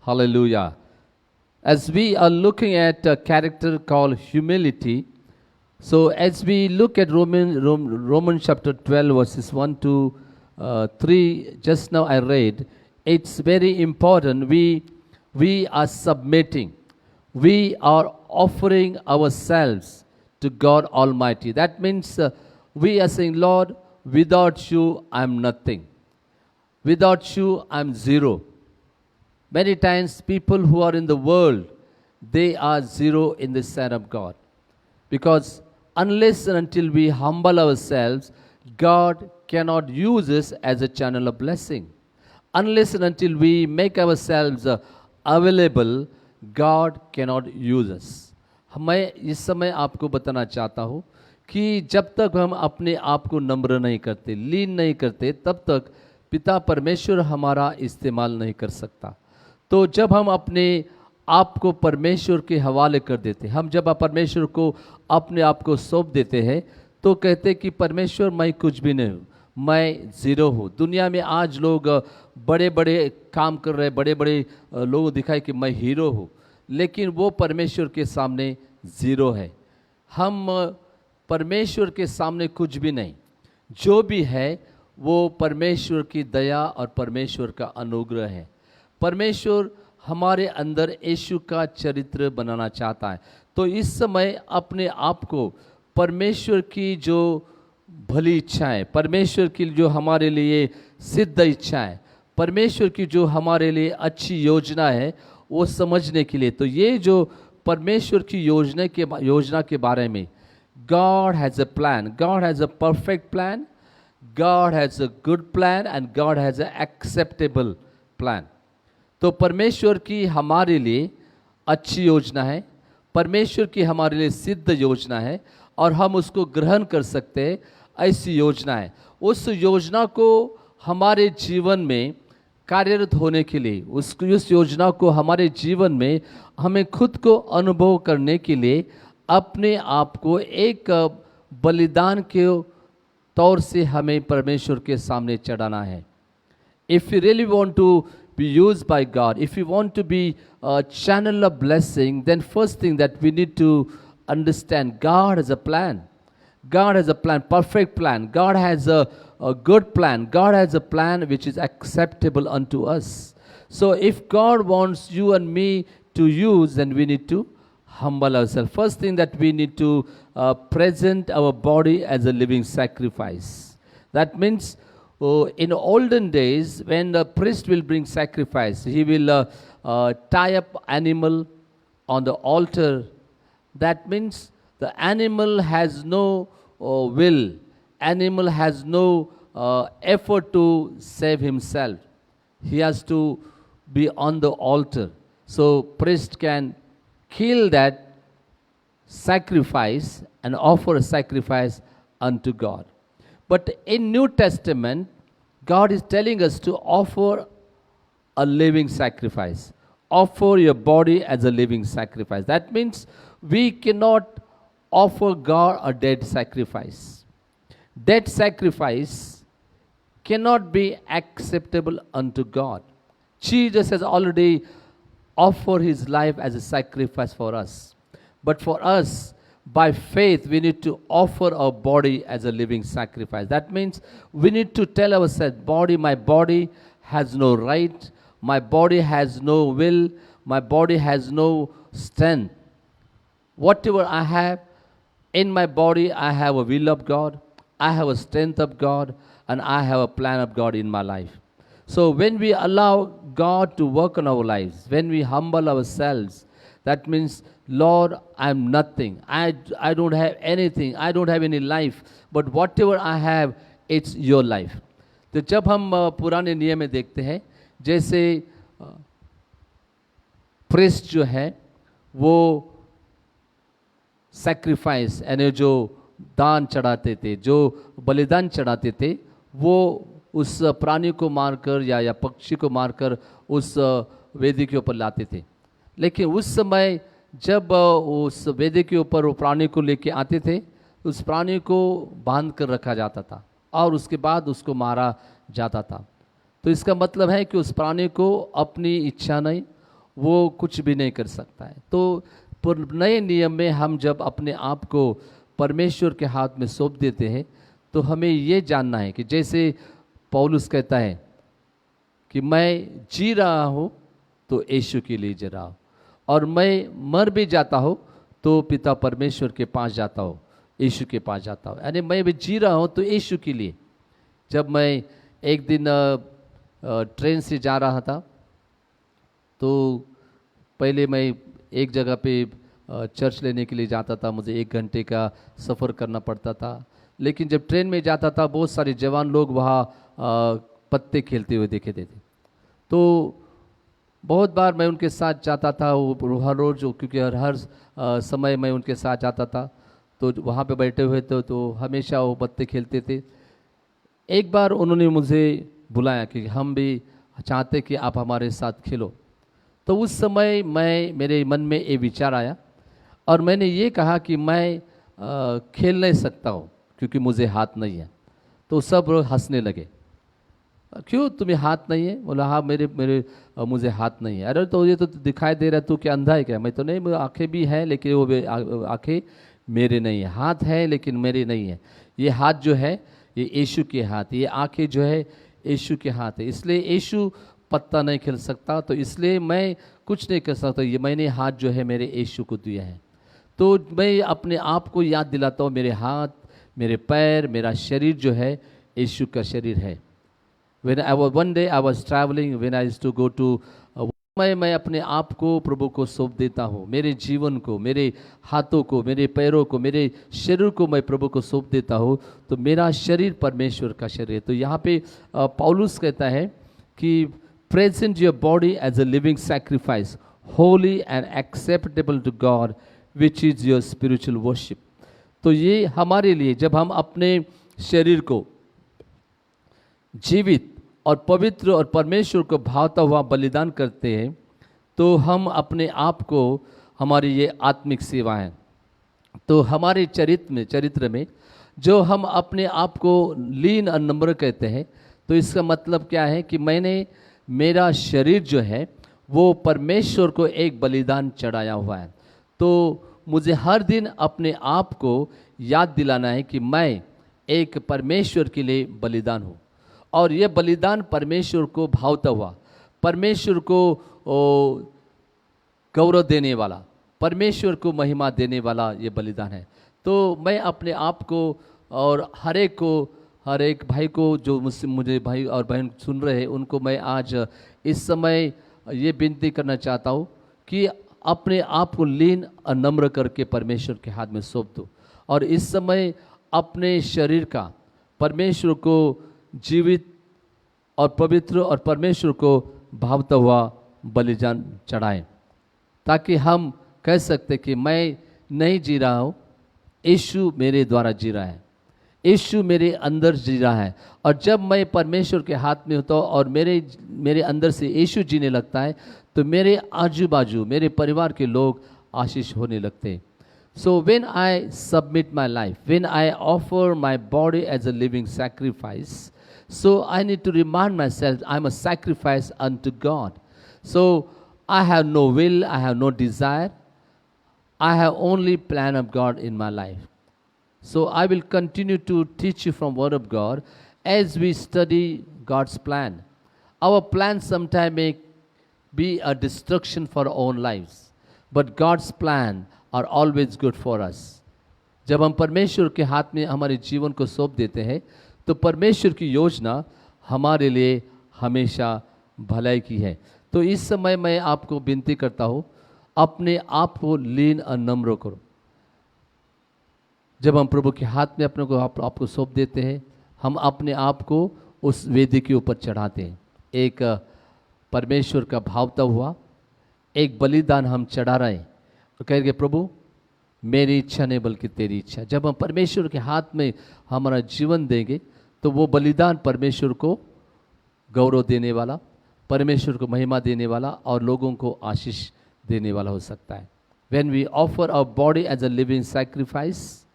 Hallelujah. As we are looking at a character called humility, so as we look at Romans chapter 12 verses 1 to 3, just now I read, it's very important. We are submitting. We are offering ourselves to God Almighty. That means we are saying, Lord, without you, I'm nothing. Without you, I'm zero. Many times people who are in the world, they are zero in the sight of God. Because unless and until we humble ourselves, God cannot use us as a channel of blessing. Unless and until we make ourselves available, God cannot use us. मैं इस समय आपको बताना चाहता हूँ कि जब तक हम अपने आप को नम्र नहीं करते, लीन नहीं करते, तब तक पिता परमेश्वर हमारा इस्तेमाल नहीं कर सकता। तो जब हम अपने आप को परमेश्वर के हवाले कर देते, हम जब परमेश्वर को अपने आप को सौंप देते हैं, तो कहते कि परमेश्वर मैं कुछ भी नहीं हूँ, मैं ज़ीरो हूँ। दुनिया में आज लोग बड़े बड़े काम कर रहे, बड़े बड़े लोग दिखाए कि मैं हीरो हूँ, लेकिन वो परमेश्वर के सामने ज़ीरो है। हम परमेश्वर के सामने कुछ भी नहीं, जो भी है वो परमेश्वर की दया और परमेश्वर का अनुग्रह है। परमेश्वर हमारे अंदर यीशु का चरित्र बनाना चाहता है। तो इस समय अपने आप को परमेश्वर की जो भली इच्छाएं, परमेश्वर की जो हमारे लिए सिद्ध इच्छाएं, परमेश्वर की जो हमारे लिए अच्छी योजना है, वो समझने के लिए, तो ये जो परमेश्वर की योजना के बारे में, God has a plan. God has a perfect plan. God has a good plan and God has an acceptable plan. तो परमेश्वर की हमारे लिए अच्छी योजना है, परमेश्वर की हमारे लिए सिद्ध योजना है और हम उसको ग्रहण कर सकते हैं, ऐसी योजना है। उस योजना को हमारे जीवन में कार्यरत होने के लिए, उस योजना को हमारे जीवन में हमें खुद को अनुभव करने के लिए अपने आप को एक बलिदान के तौर से हमें परमेश्वर के सामने चढ़ाना है। If you really want to be used by God, if you want to be a channel of blessing, then first thing that we need to understand, God has a plan. God has a plan, perfect plan. God has a good plan. God has a plan which is acceptable unto us. So if God wants you and me to use, then we need to humble ourselves. First thing that we need to present our body as a living sacrifice. That means in olden days, when the priest will bring sacrifice, he will tie up animal on the altar. That means the animal has no will, animal has no effort to save himself. He has to be on the altar. So priest can kill that sacrifice and offer a sacrifice unto God. But in New Testament, God is telling us to offer a living sacrifice. Offer your body as a living sacrifice. That means we cannot offer God a dead sacrifice. Dead sacrifice cannot be acceptable unto God. Jesus has already offered his life as a sacrifice for us. But for us, by faith, we need to offer our body as a living sacrifice. That means we need to tell ourselves, my body has no right, my body has no will, my body has no strength. Whatever I have in my body, I have a will of God, I have a strength of God, and I have a plan of God in my life. So when we allow God to work on our lives, when we humble ourselves, that means, Lord, I'm nothing. I don't have anything. I don't have any life. But whatever I have, it's your life. तो जब हम पुराने नियम में देखते हैं, जैसे प्रीस्ट जो है वो सैक्रिफाइस यानी जो दान चढ़ाते थे, जो बलिदान चढ़ाते थे, वो उस प्राणी को मारकर या पक्षी को मारकर उस वेदी के ऊपर लाते थे. लेकिन उस समय जब उस वेदी के ऊपर वो प्राणी को लेके आते थे, उस प्राणी को बांध कर रखा जाता था और उसके बाद उसको मारा जाता था. तो इसका मतलब है कि उस प्राणी को अपनी इच्छा नहीं, वो कुछ भी नहीं कर सकता है. तो नए नियम में हम जब अपने आप को परमेश्वर के हाथ में सौंप देते हैं, तो हमें ये जानना है कि जैसे पौलुस कहता है कि मैं जी रहा हूँ तो यीशु के लिए जी रहा हूँ, और मैं मर भी जाता हूँ तो पिता परमेश्वर के पास जाता हूँ, यीशु के पास जाता हूँ. यानी मैं भी जी रहा हूँ तो यीशु के लिए. जब मैं एक दिन ट्रेन से जा रहा था, तो पहले मैं एक जगह पे चर्च लेने के लिए जाता था, मुझे 1 घंटे का सफ़र करना पड़ता था. लेकिन जब ट्रेन में जाता था, बहुत सारे जवान लोग वहाँ पत्ते खेलते हुए देखे थे. तो बहुत बार मैं उनके साथ जाता था, वो हर रोज़, क्योंकि हर समय मैं उनके साथ जाता था, तो वहाँ पे बैठे हुए तो हमेशा वो पत्ते खेलते थे. एक बार उन्होंने मुझे बुलाया कि हम भी चाहते कि आप हमारे साथ खेलो. तो उस समय मेरे मन में ये विचार आया और मैंने ये कहा कि मैं खेल नहीं सकता हूँ क्योंकि मुझे हाथ नहीं है. तो सब लोग हंसने लगे. क्यों, तुम्हें हाथ नहीं है? बोला हाँ, मुझे हाथ नहीं है. अरे तो ये तो दिखाई दे रहा है, तू क्या अंधा है क्या? मैं तो नहीं, मेरी आँखें भी हैं लेकिन वो आँखें मेरे नहीं है. हाथ है लेकिन मेरे नहीं है. ये हाथ जो है ये यीशु के हाथ, ये आँखें जो है यीशु के हाथ है. इसलिए यीशु पत्ता नहीं खेल सकता, तो इसलिए मैं कुछ नहीं कर सकता. ये मैंने हाथ जो है मेरे यीशु को दिया है. तो मैं अपने आप को याद दिलाता हूँ, मेरे हाथ, मेरे पैर, मेरा शरीर जो है यीशु का शरीर है. one day I was traveling, when I used to go to मैं अपने आप को प्रभु को सौंप देता हूँ. मेरे जीवन को, मेरे हाथों को, मेरे पैरों को, मेरे शरीर को मैं प्रभु को सौंप देता हूँ. तो मेरा शरीर परमेश्वर का शरीर है. तो यहाँ पे पौलुस कहता है कि present your body as a living sacrifice, holy and acceptable to God, which is your spiritual worship. तो ये हमारे लिए, जब हम अपने शरीर को जीवित और पवित्र और परमेश्वर को भावता हुआ बलिदान करते हैं, तो हम अपने आप को, हमारी ये आत्मिक सेवा है. तो हमारे चरित्र में जो हम अपने आप को लीन और नम्र कहते हैं, तो इसका मतलब क्या है कि मेरा शरीर जो है वो परमेश्वर को एक बलिदान चढ़ाया हुआ है. तो मुझे हर दिन अपने आप को याद दिलाना है कि मैं एक परमेश्वर के लिए बलिदान हूँ, और ये बलिदान परमेश्वर को भावता हुआ, परमेश्वर को गौरव देने वाला, परमेश्वर को महिमा देने वाला ये बलिदान है. तो मैं अपने आप को और हर एक भाई को, जो मुझे भाई और बहन सुन रहे हैं, उनको मैं आज इस समय ये विनती करना चाहता हूँ कि अपने आप को लीन और नम्र करके परमेश्वर के हाथ में सौंप दो, और इस समय अपने शरीर का परमेश्वर को जीवित और पवित्र और परमेश्वर को भावता हुआ बलिदान चढ़ाएं, ताकि हम कह सकते कि मैं नहीं जी रहा हूँ, यीशु मेरे द्वारा जी रहा है, यीशु मेरे अंदर जी रहा है. और जब मैं परमेश्वर के हाथ में होता हूँ और मेरे अंदर से यीशु जीने लगता है, तो मेरे आजू बाजू, मेरे परिवार के लोग आशीष होने लगते हैं. So when I submit my life, when I offer my body as a living sacrifice, so I need to remind myself I'm a sacrifice unto God. So I have no will, I have no desire. I have only plan of God in my life. So I will continue to teach you from Word of God as we study God's plan. Our plans sometimes may be a destruction for our own lives, but God's plan are always good for us. जब हम परमेश्वर के हाथ में हमारे जीवन को सौंप देते हैं तो परमेश्वर की योजना हमारे लिए हमेशा भलाई की है। तो इस समय मैं आपको विनती करता हूँ, अपने आप को लीन और नम्र करो। जब हम प्रभु के हाथ में अपने को आपको सौंप देते हैं, हम अपने आप को उस वेदी के ऊपर चढ़ाते हैं। एक परमेश्वर का भावता हुआ एक बलिदान हम चढ़ा रहे हैं और कहेंगे प्रभु मेरी इच्छा नहीं बल्कि तेरी इच्छा। जब हम परमेश्वर के हाथ में हमारा जीवन देंगे तो वो बलिदान परमेश्वर को गौरव देने वाला, परमेश्वर को महिमा देने वाला और लोगों को आशीष देने वाला हो सकता है। When we offer our body as a living sacrifice,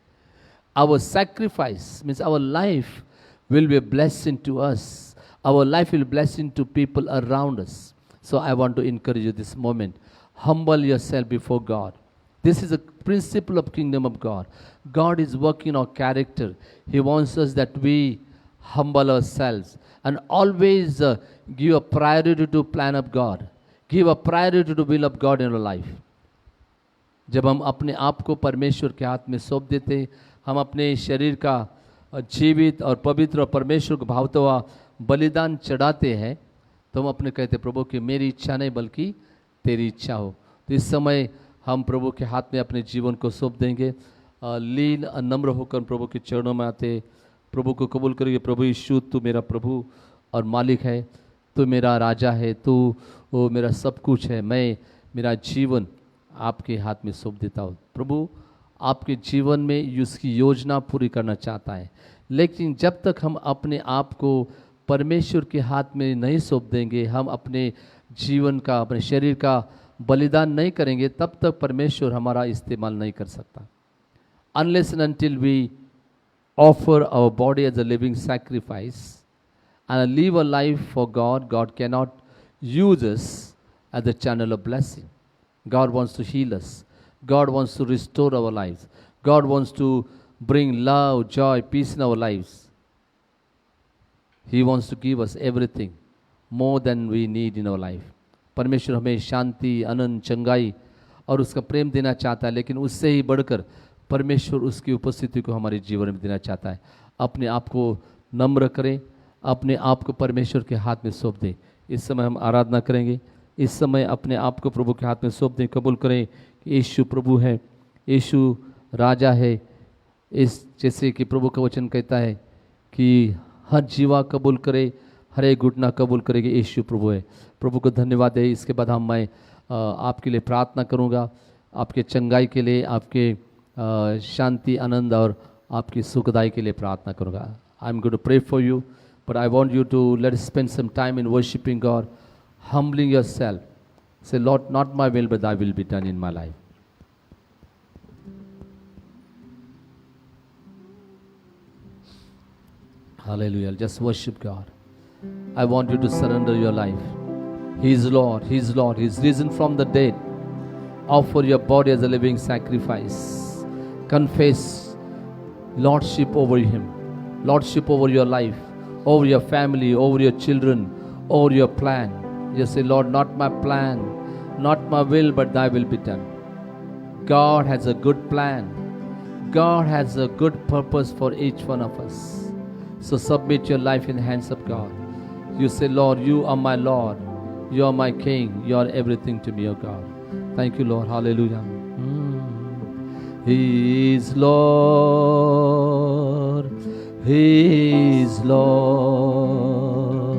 our sacrifice means our life will be a blessing to us. Our life will be a blessing to people around us. So I want to encourage you this moment. Humble yourself before God. This is a principle of kingdom of God. God is working our character. He wants us that we humble ourselves and always give a priority to plan of God. Give a priority to will of God in our life. जब हम अपने आप को परमेश्वर के हाथ में सौंप देते, हम अपने शरीर का जीवित और पवित्र और परमेश्वर को भावता हुआ बलिदान चढ़ाते हैं, तो हम अपने कहते प्रभु कि मेरी इच्छा नहीं बल्कि तेरी इच्छा हो। तो इस समय हम प्रभु के हाथ में अपने जीवन को सौंप देंगे। लीन नम्र होकर प्रभु के चरणों में आते प्रभु को कबूल करेंगे। प्रभु यीशु तू मेरा प्रभु और मालिक है, तू मेरा राजा है, तू वो मेरा सब कुछ है। मैं मेरा जीवन आपके हाथ में सौंप देता हूँ। प्रभु आपके जीवन में उसकी योजना पूरी करना चाहता है, लेकिन जब तक हम अपने आप को परमेश्वर के हाथ में नहीं सौंप देंगे, हम अपने जीवन का अपने शरीर का बलिदान नहीं करेंगे, तब तक परमेश्वर हमारा इस्तेमाल नहीं कर सकता। Unless and until we offer our body as a living sacrifice and live a life for God, God cannot use us as a channel of blessing. God wants to heal us. God wants to restore our lives. God wants to bring love, joy, peace in our lives. He wants to give us everything more than we need in our life. परमेश्वर हमें शांति, आनंद, चंगाई और उसका प्रेम देना चाहता है, लेकिन उससे ही बढ़कर परमेश्वर उसकी उपस्थिति को हमारे जीवन में देना चाहता है। अपने आप को नम्र करें, अपने आप को परमेश्वर के हाथ में सौंप दें। इस समय हम आराधना करेंगे। इस समय अपने आप को प्रभु के हाथ में सौंप दें। कबूल करें कि यीशु प्रभु है, यीशु राजा है। इस जैसे कि प्रभु का वचन कहता है कि हर जीवा कबूल करे, हर एक घुटना कबूल करे कि यीशु प्रभु है। प्रभु को धन्यवाद है। इसके बाद मैं आपके लिए प्रार्थना करूंगा, आपके चंगाई के लिए, आपके शांति, आनंद और आपकी सुखदाई के लिए प्रार्थना करूंगा। I am going to pray for you, but I want you to let us spend some time in worshipping God, humbling yourself. Say, Lord, not my will, but thy will be done in my life. Hallelujah. Just worship God. I want you to surrender your life. He is Lord. He is Lord. He is risen from the dead. Offer your body as a living sacrifice. Confess lordship over Him. Lordship over your life, over your family, over your children, over your plan. You say, Lord, not my plan, not my will, but thy will be done. God has a good plan. God has a good purpose for each one of us. So submit your life in the hands of God. You say, Lord, you are my Lord. You are my King. You are everything to me, O God. Thank you, Lord. Hallelujah. He is Lord. He is Lord.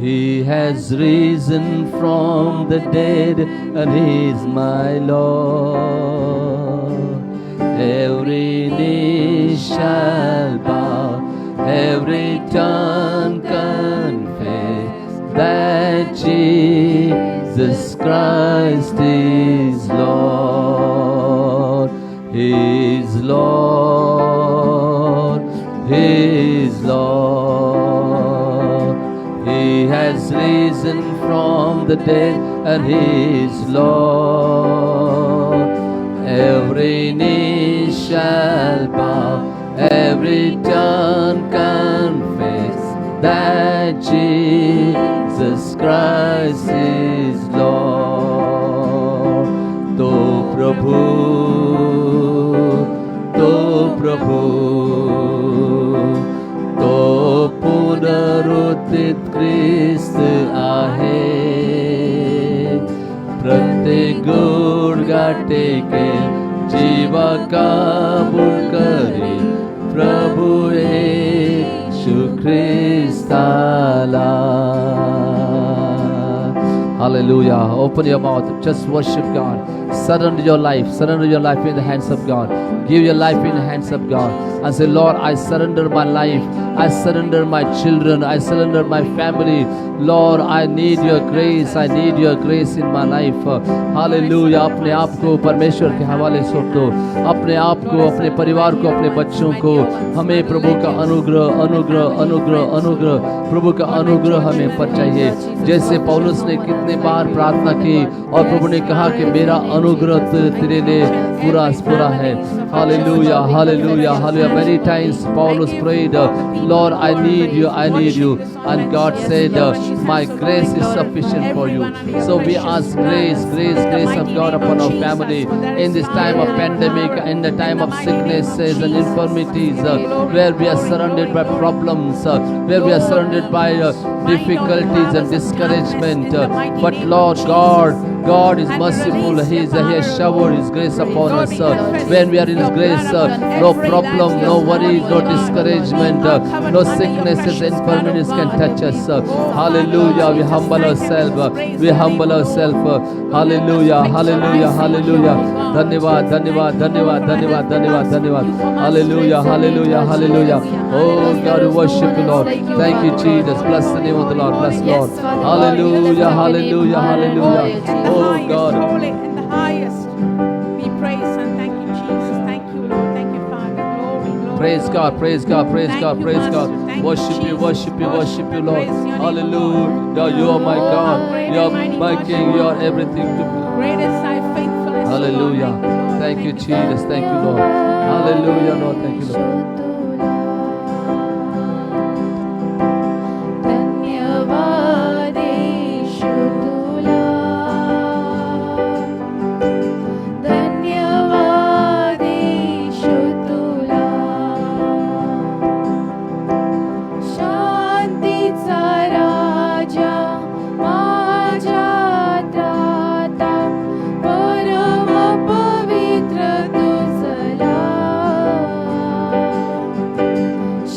He has risen from the dead and He is my Lord. Every knee shall bow, every tongue confess that Jesus Christ is Lord. He is Lord. He is Lord. He has risen from the dead and He is Lord. Every knee shall bow, every tongue confess that Jesus Christ is Lord. तो प्रभु तो पुनरुत्थित ख्रिस्त आहे. प्रत्येक गुडघाटे के जीवा कबूल करे प्रभु येशू ख्रिस्ताला. Hallelujah. Open your mouth. Just worship God. Surrender your life. Surrender your life in the hands of God. Give your life in the hands of God. And say, Lord, I surrender my life. I surrender my children. I surrender my family. Lord, I need your grace. I need your grace in my life. Hallelujah. अपने आप को परमेश्वर के हवाले सौंप दो. अपने आप को, अपने परिवार को, अपने बच्चों को. हमें प्रभु का अनुग्रह, अनुग्रह, अनुग्रह, अनुग्रह, प्रभु का अनुग्रह हमें पर चाहिए. जैसे पौलुस ने कितने बार प्रार्थना की और प्रभु ने कहा कि मेरा अनुग्रह तेरे लिए पूरा है. Hallelujah, hallelujah, hallelujah. Many times Paulus prayed, Lord, I need you, I need you. And God said, my grace is sufficient for you. So we ask grace, grace, grace of God upon our family in this time of pandemic, in the time of sicknesses and infirmities, where we are surrounded by problems, where we are surrounded by difficulties and discouragement. But Lord God is merciful. He has showered His grace upon us. When we are in His grace, no problem, no worries, no discouragement, no sicknesses, infirmities can touch us. Hallelujah. We humble ourselves. We humble ourselves. Hallelujah. Hallelujah. Hallelujah. धन्यवाद धन्यवाद धन्यवाद धन्यवाद धन्यवाद धन्यवाद. Hallelujah. Hallelujah. Hallelujah. Oh God, we worship you, Lord. Thank you, Jesus. Bless the name of the Lord. Bless Lord. Hallelujah. Hallelujah. Hallelujah. Oh God. Holy and the highest. We praise and thank you, Jesus. Thank you, Lord. Thank you, Father. Glory, glory. Praise God, praise God, praise Thank God, you, praise Master. God. Thank you, Worship you, Jesus. worship you, worship you, Lord. Praise your name, Hallelujah. You are my God. You are my King. You are everything to me. Great is thy faithfulness, O Lord. Hallelujah. Thank you, Jesus. Thank you, Lord. Hallelujah, Lord. Thank you, Lord. धन्यवाद यीशु तुला. धन्यवाद यीशु तुला. शांतीचा राजा माझ्या दाता परम पवित्र तुझला.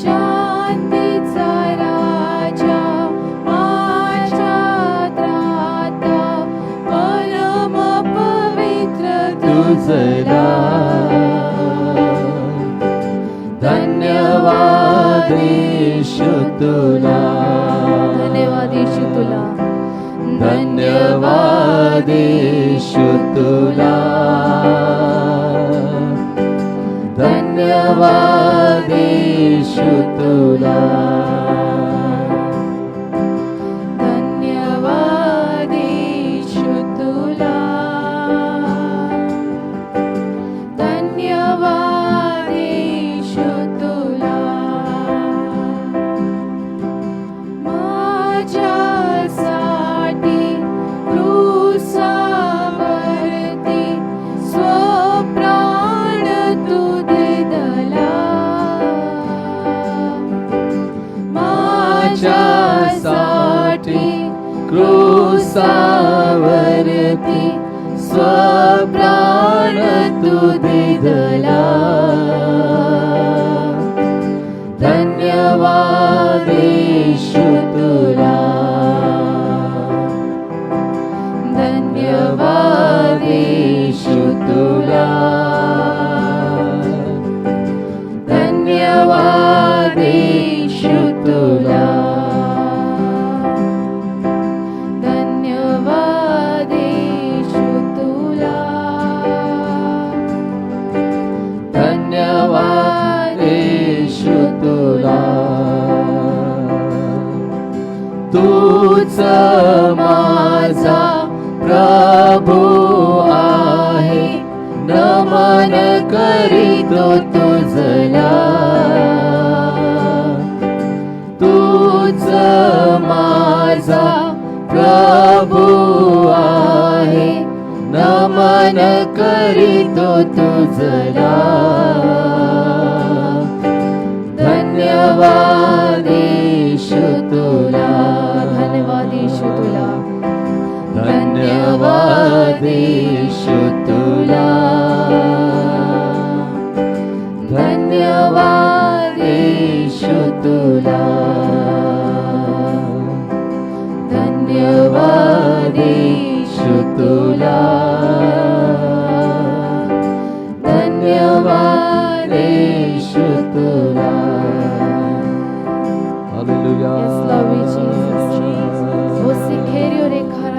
शांतीचा राजा माझ्या दाता परम पवित्र तुझला. धन्यवाद यीशु तुला. धन्यवाद यीशु तुला. धन्यवाद यीशु तुला. धन्यवाद यीशु तुला. धन्यवाद यीशु तुला. धन्यवाद यीशु तुला. माझ्यासाठी क्रूसावरती स्वप्राण तू दिला. माझ्यासाठी क्रूसावरती स्वप्राण तू दिला. धन्यवाद यीशु तुला. धन्यवाद यीशु तुला. धन्यवाद यीशु तुला. धन्यवाद यीशु तुला. धन्यवाद करीतो तुझला, तूच माझा प्रभु आहे, नमन करीतो तुझला. धन्यवाद येशू तुला, धन्यवाद यीशु तुला, धन्यवाद येशू तुला, धन्यवाद येशू तुला, धन्यवाद येशू तुला, धन्यवाद येशू तुला. Hallelujah. Yes, Lord, we Jesus. O Sikherio Rekhara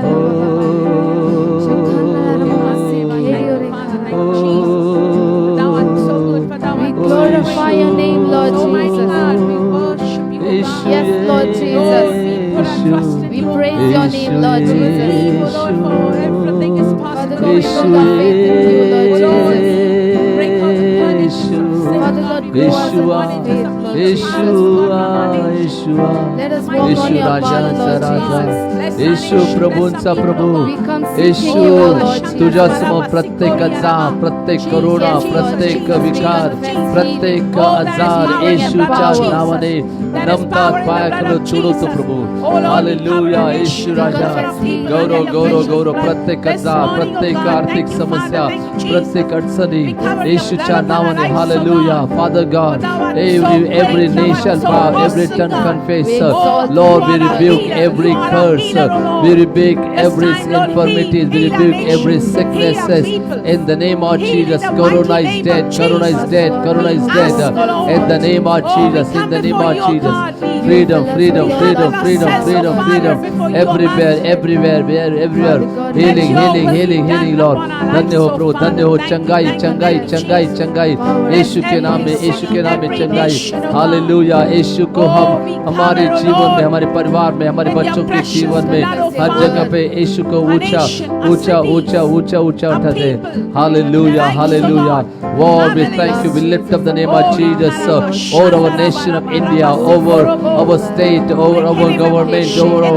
Thou art so good, for thou We art good. glorify your name, Lord Almighty Jesus. God, we worship you, O God. Yes, Lord Jesus. Put our trust in We you, praise Lord. your name, Lord We believe, Jesus. O Lord, for everything is Father possible. Lord, we put our faith in you, Lord Lord, Jesus. break out the bondages of sin, Father Lord, grow us in Yeshua, our faith, Lord Yeshua, Jesus. Yeshua. Let us walk on Yeshu your raja path, सा Lord राजा, Jesus. यीशु प्रभूंचा प्रभू, We come seeking Yeshu you, O Lord Jesus. तुझ्या समोर प्रत्येक आजार, प्रत्येक करोना, Yes, Lord प्रत्येक Jesus. विकार, प्रत्येक आजार येशूच्या नावाने नमतात पायाखाली तुडवतो प्रभू. हालेलुया. येशू राजा, गौरव गौरव गौरव. प्रत्येक आजार, प्रत्येक आर्थिक समस्या, प्रत्येक अडचणी येशूच्या नावाने. Hallelujah. Father God, every nation bow, every tongue confess. Lord, we rebuke every curse, we rebuke every infirmity, we rebuke every sickness in the name of Jesus. Corona is dead, Corona is dead, Corona is dead. In the name of Jesus, in the name of Jesus. Freedom, freedom, freedom, freedom, freedom, freedom. Everywhere, everywhere, everywhere. Healing, healing, healing, healing, Lord. धन्य हो प्रभु, धन्य हो. चंगाई, चंगाई, चंगाई, चंगाई. यीशु के नाम में, यीशु के नाम में चंगाई. हालेलुया. यीशु को हम हमारे जीवन में, हमारे परिवार में, हमारे बच्चों के जीवन में, हर जगह पे यीशु को ऊंचा ऊंचा ऊंचा ऊंचा ऊंचा उठाते. Hallelujah, hallelujah. Lord, we thank you. We lift up the name of Jesus over our nation of India, over our state, over our government, over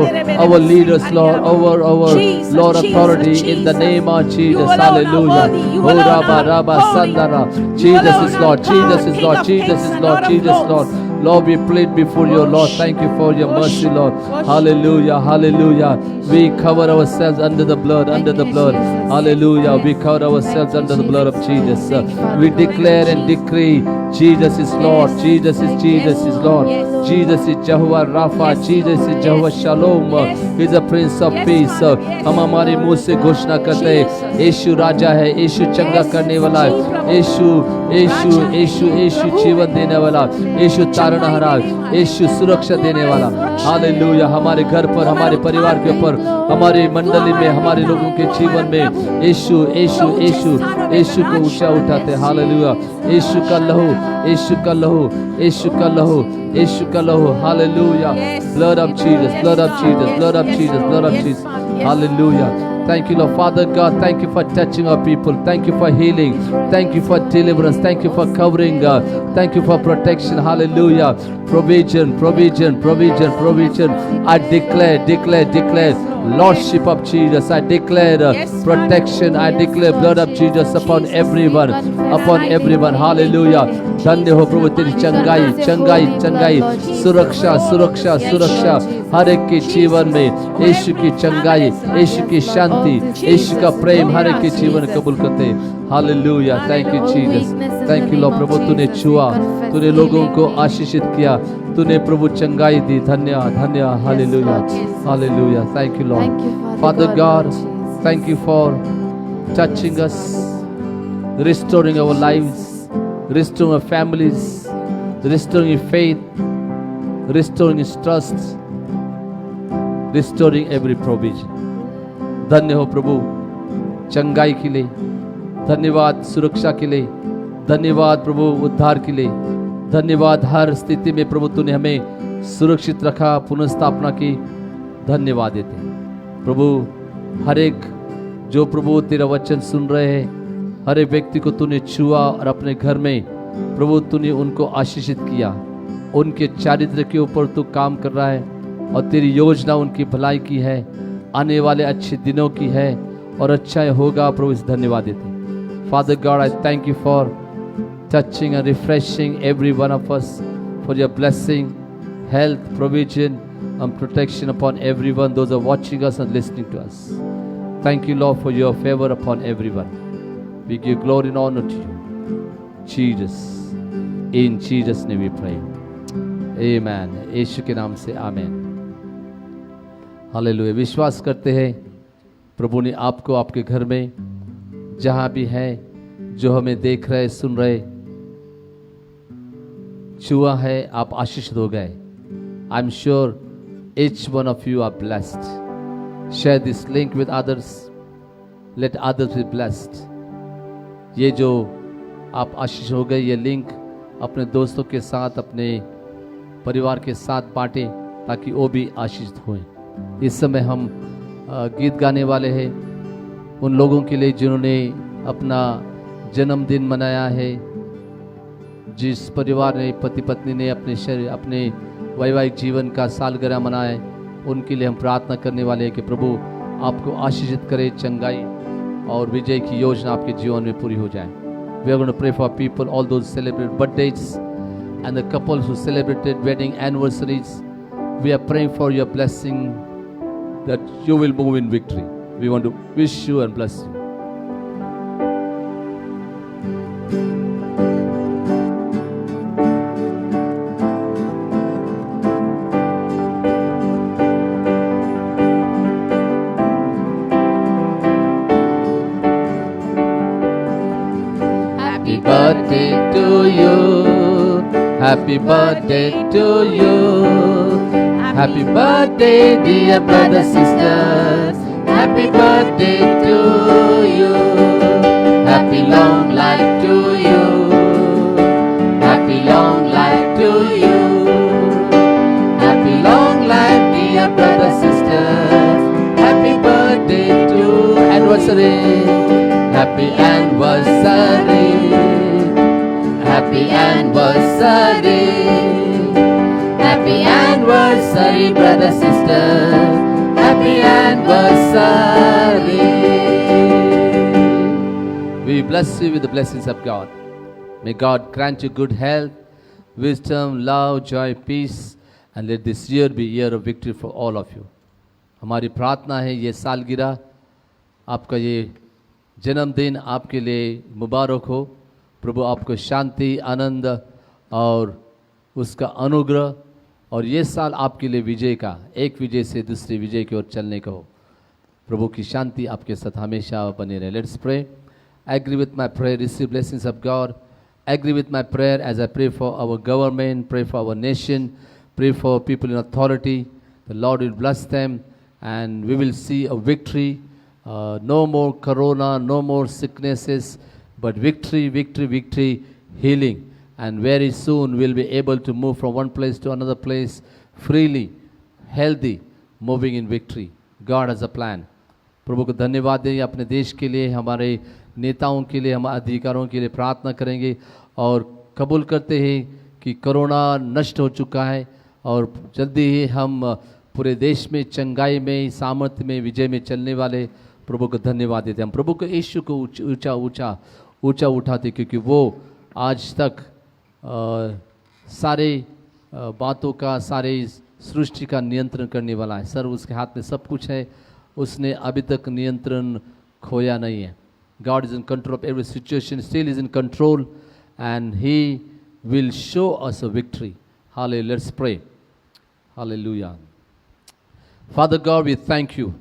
our leaders, Lord, over our Lord authority in the name of Jesus. Hallelujah. Oh, Rabba, Rabba, Sandara. Jesus is Lord, Jesus is Lord, Jesus is Lord, Jesus is Lord. Lord, we plead before you, Lord. Thank you for your mercy, Lord. Hallelujah, hallelujah. We cover ourselves under the blood, under the blood. Hallelujah. We cover ourselves under the blood of Jesus. We declare and decree Jesus is Lord, Jesus is Lord. Jesus is Jehovah Rapha, Jesus is Jehovah Shalom. He is a Prince of Peace. हम हमारे मुंह से घोषणा करते हैं यीशु राजा है, यीशु चंगा करने वाला है, यीशु यीशु यीशु यीशु जीवन देने वाला, यीशु तारणहारा, यीशु सुरक्षा देने वाला. हालेलुया. हमारे घर पर, हमारे परिवार के ऊपर, हमारे मंडली में, हमारे लोगों के जीवन में यीशु यीशु यीशु यीशु को ऊंचा उठाते. हालेलुया. यीशु का लहू, यीशु का लहू, यीशु का लहू, यीशु का लहू. Hallelujah. Blood of Jesus, blood of Jesus, blood of Jesus, blood of Jesus. Hallelujah. Thank you, Lord. Father God, thank you for touching our people. Thank you for healing. Thank you for deliverance. Thank you for covering. Thank you for protection. Hallelujah. Provision, provision, provision, provision. I declare Lordship of Jesus. I declare protection. I declare blood of Jesus upon everyone. Upon everyone. Hallelujah. धन्य हो प्रभु तेरी चंगाई, चंगाई, चंगाई, सुरक्षा, सुरक्षा, सुरक्षा हर एक के जीवन में. यीशु की चंगाई, यीशु की शांति, यीशु का प्रेम हर एक के जीवन कबूल करते. Hallelujah. Thank you Jesus. Thank you Lord. प्रभु तूने छुआ, तूने लोगों को आशीषित किया, तूने प्रभु चंगाई दी. धन्य धन्य. Hallelujah, hallelujah. Thank you Lord. Father God, thank you for touching us, restoring our lives, restoring our families, restoring your faith, restoring his trust, restoring every provision. धन्य हो प्रभु चंगाई के लिए, धन्यवाद सुरक्षा के लिए, धन्यवाद प्रभु उद्धार के लिए, धन्यवाद हर स्थिति में प्रभु तूने हमें सुरक्षित रखा, पुनर्स्थापना की. धन्यवाद देते हैं प्रभु. हर एक जो प्रभु तेरा वचन सुन रहे हैं, हर एक व्यक्ति को तूने छुआ और अपने घर में प्रभु तूने उनको आशीषित किया, उनके चारित्र के ऊपर तू काम कर रहा है और तेरी योजना उनकी भलाई की है, आने वाले अच्छे दिनों की है और अच्छा होगा। प्रभु इस धन्यवाद देते। Father God, I thank you for touching and refreshing every one of us, for your blessing, health, provision and protection upon everyone, those who are watching us and listening to us. Thank you, Lord, for your favor upon everyone. We give glory and honor to you. Jesus, in Jesus' name we pray. Amen. यीशु के नाम से आमेन। हालेलुया। विश्वास करते हैं प्रभु ने आपको आपके घर में जहां भी है, जो हमें देख रहे सुन रहे, छुआ है, आप आशीषित हो गए। आई am sure each one of you are blessed. Share this link with others. Let others be blessed. ये जो आप आशीष हो गए, ये लिंक अपने दोस्तों के साथ, अपने परिवार के साथ बांटें ताकि वो भी आशीषित हों। इस समय हम गीत गाने वाले हैं उन लोगों के लिए जिन्होंने अपना जन्मदिन मनाया है, जिस परिवार ने, पति पत्नी ने अपने वैवाहिक जीवन का सालगिरह मनाया है, उनके लिए हम प्रार्थना करने वाले हैं कि प्रभु आपको आशीषित करे, चंगाई और विजय की योजना आपके जीवन में पूरी हो जाए। We are going to pray for people, all those celebrate birthdays and the couples who celebrated wedding anniversaries. We are praying for your blessing, that you will move in victory. We want to wish you and bless you. Happy birthday to you. Happy birthday to you. Happy birthday, dear brothers, sisters. Happy birthday to you. Happy long life to you. Happy long life to you. Happy long life, dear brothers, sisters. Happy birthday to anniversary. Happy anniversary. Happy anniversary. Happy anniversary, brother, sister. Happy anniversary. We bless you with the blessings of God. May God grant you good health, wisdom, love, joy, peace, and let this year be a year of victory for all of you. हमारी प्रार्थना है ये सालगिरह, आपका ये जन्मदिन आपके लिए मुबारक हो। प्रभु आपको शांति, आनंद और उसका अनुग्रह, और ये साल आपके लिए विजय का, एक विजय से दूसरे विजय की ओर चलने का हो। प्रभु की शांति आपके साथ हमेशा बनी रहे। Let's pray. Agree with my prayer, receive blessings of God. Agree with my prayer as I pray for our government, pray for our nation, pray for people in authority. The Lord will bless them and we will see a victory. No more corona, no more sicknesses, but victory, victory, victory, healing. And very soon we'll be able to move from one place to another place freely, healthy, moving in victory. God has a plan. प्रभु को धन्यवाद दें अपने देश के लिए, हमारे नेताओं के लिए, हमारे अधिकारों के लिए प्रार्थना करेंगे और कबूल करते हैं कि कोरोना नष्ट हो चुका है और जल्दी ही हम पूरे देश में चंगाई में, सामर्थ्य में, विजय में चलने वाले। प्रभु को धन्यवाद देते हैं। हम प्रभु को, यीशु को ऊंचा ऊंचा ऊंचा उठाते, क्योंकि वो आज तक सारे बातों का, सारे सृष्टि का नियंत्रण करने वाला है। सर उसके हाथ में सब कुछ है, उसने अभी तक नियंत्रण खोया नहीं है। God is in control of every situation, still is in control, and He will show us a victory. Hallelujah. Let's pray. Hallelujah. Father God, we thank you.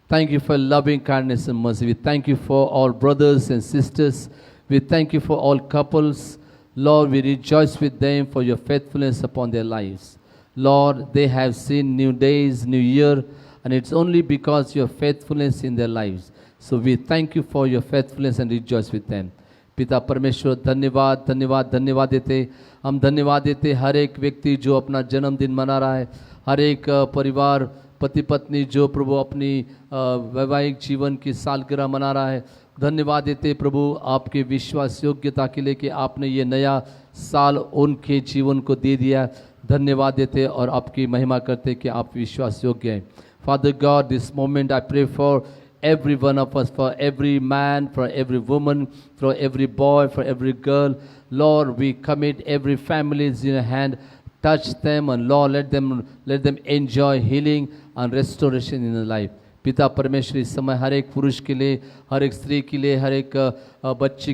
Thank you for loving kindness and mercy. We thank you for all brothers and sisters. We thank you for all couples. Lord, we rejoice with them for your faithfulness upon their lives. Lord, they have seen new days, new year, and it's only because your faithfulness in their lives. So we thank you for your faithfulness and rejoice with them. पिता परमेश्वर, धन्यवाद धन्यवाद धन्यवाद देते, हम धन्यवाद देते हर एक व्यक्ति जो अपना जन्मदिन मना रहा है, हर एक परिवार पति पत्नी जो प्रभु अपनी वैवाहिक जीवन की सालगिरह मना रहा है, धन्यवाद देते प्रभु आपके विश्वास योग्यता के लिए कि आपने ये नया साल उनके जीवन को दे दिया। धन्यवाद देते और आपकी महिमा करते कि आप विश्वास योग्य हैं। Father God, this moment I pray for every one of us, for every man, for every woman, for every boy, for every girl. Lord, we commit every family in your hand. Touch them, and Lord, let them enjoy healing and restoration in their life. पिता परमेश्वर इस समय हर एक पुरुष के लिए, हर एक स्त्री के लिए, हर एक बच्चे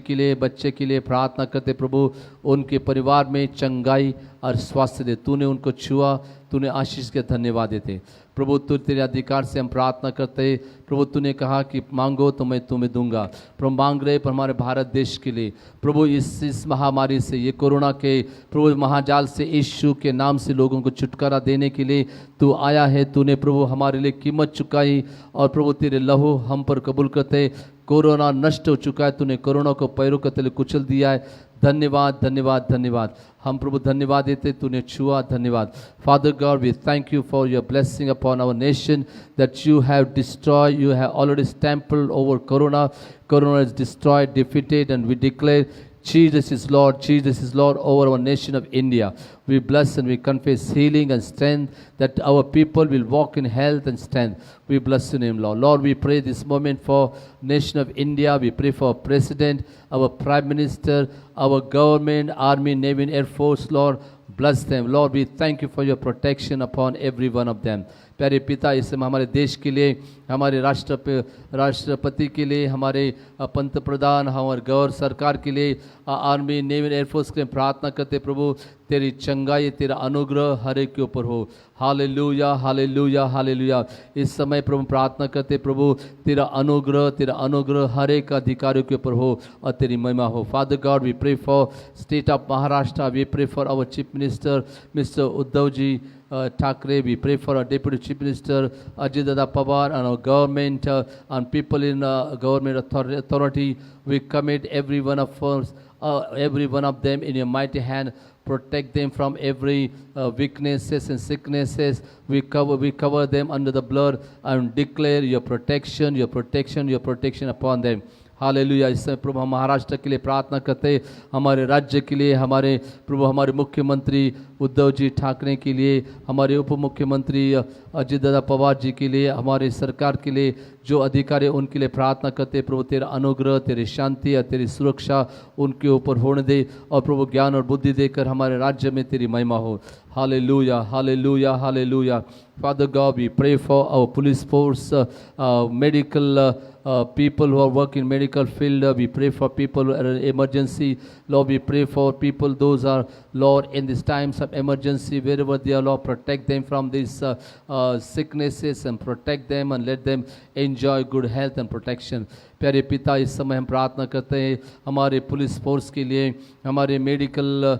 के लिए प्रार्थना करते प्रभु, उनके परिवार में चंगाई और स्वास्थ्य दे। तूने उनको छुआ, तूने आशीष के धन्यवाद देते प्रभु। तू तेरे अधिकार से हम प्रार्थना करते प्रभु। तूने कहा कि मांगो तो मैं तुम्हें दूंगा। प्रभु मांग रहे पर हमारे भारत देश के लिए प्रभु, इस महामारी से, ये कोरोना के प्रभु महाजाल से, यीशु के नाम से लोगों को छुटकारा देने के लिए तू आया है। तूने प्रभु हमारे लिए कीमत चुकाई और प्रभु तेरे लहू हम पर कबूल करते। कोरोना नष्ट हो चुका है, तूने कोरोना को पैरों के तले कुचल दिया है। धन्यवाद धन्यवाद धन्यवाद। हम प्रभु धन्यवाद देते, तूने छुआ। धन्यवाद। Father God, we thank you for your blessing upon our nation, that you have destroyed, you have already trampled over corona. Corona is destroyed, defeated, and we declare Jesus is Lord, Jesus is Lord over our nation of India. We bless and we confess healing and strength, that our people will walk in health and strength. We bless your name, Lord. Lord, we pray this moment for nation of India. We pray for our president, our prime minister, our government, army, navy, and air force. Lord, bless them. Lord, we thank you for your protection upon every one of them. प्यारे पिता, इस समय हमारे देश के लिए, हमारे राष्ट्रपति के लिए, हमारे पंत प्रधान, हमारे गौर सरकार के लिए, आर्मी, नेवी, एयरफोर्स के लिए प्रार्थना करते प्रभु, तेरी चंगाई, तेरा अनुग्रह हर एक के ऊपर हो। Hallelujah hallelujah hallelujah. इस समय प्रभु प्रार्थना करते प्रभु, तेरा अनुग्रह हर एक अधिकारियों के ऊपर हो और तेरी महिमा हो। Father God, we pray for state of Maharashtra, we pray for our chief minister mister Uddhav ji Thackeray. We pray for our Deputy Chief Minister Ajit Dada Pawar and our government and people in government authority. We commit every one of us, every one of them in your mighty hand. Protect them from every weaknesses and sicknesses. We cover them under the blood and declare your protection upon them. Hallelujah. इस समय प्रभु हम महाराष्ट्र के लिए प्रार्थना करते हैं, हमारे राज्य के लिए, हमारे प्रभु हमारे मुख्यमंत्री उद्धव जी ठाकरे के लिए, हमारे उप मुख्यमंत्री अजित दादा पवार जी के लिए, हमारे सरकार के लिए जो अधिकारी उनके लिए प्रार्थना करते प्रभु, तेरा अनुग्रह, तेरी शांति और तेरी सुरक्षा उनके ऊपर होने दे और प्रभु ज्ञान और बुद्धि देकर हमारे राज्य में तेरी महिमा हो। Hallelujah hallelujah hallelujah. Father God, we pray for our police force, medical people who are working in medical field. We pray for people at an emergency. Lord, we pray for people, those are, Lord, in these times of emergency, wherever they are, Lord, protect them from these sicknesses and protect them and let them enjoy good health and protection. प्यारे पिता, इस समय हम प्रार्थना करते हैं हमारे पुलिस फोर्स के लिए, हमारे मेडिकल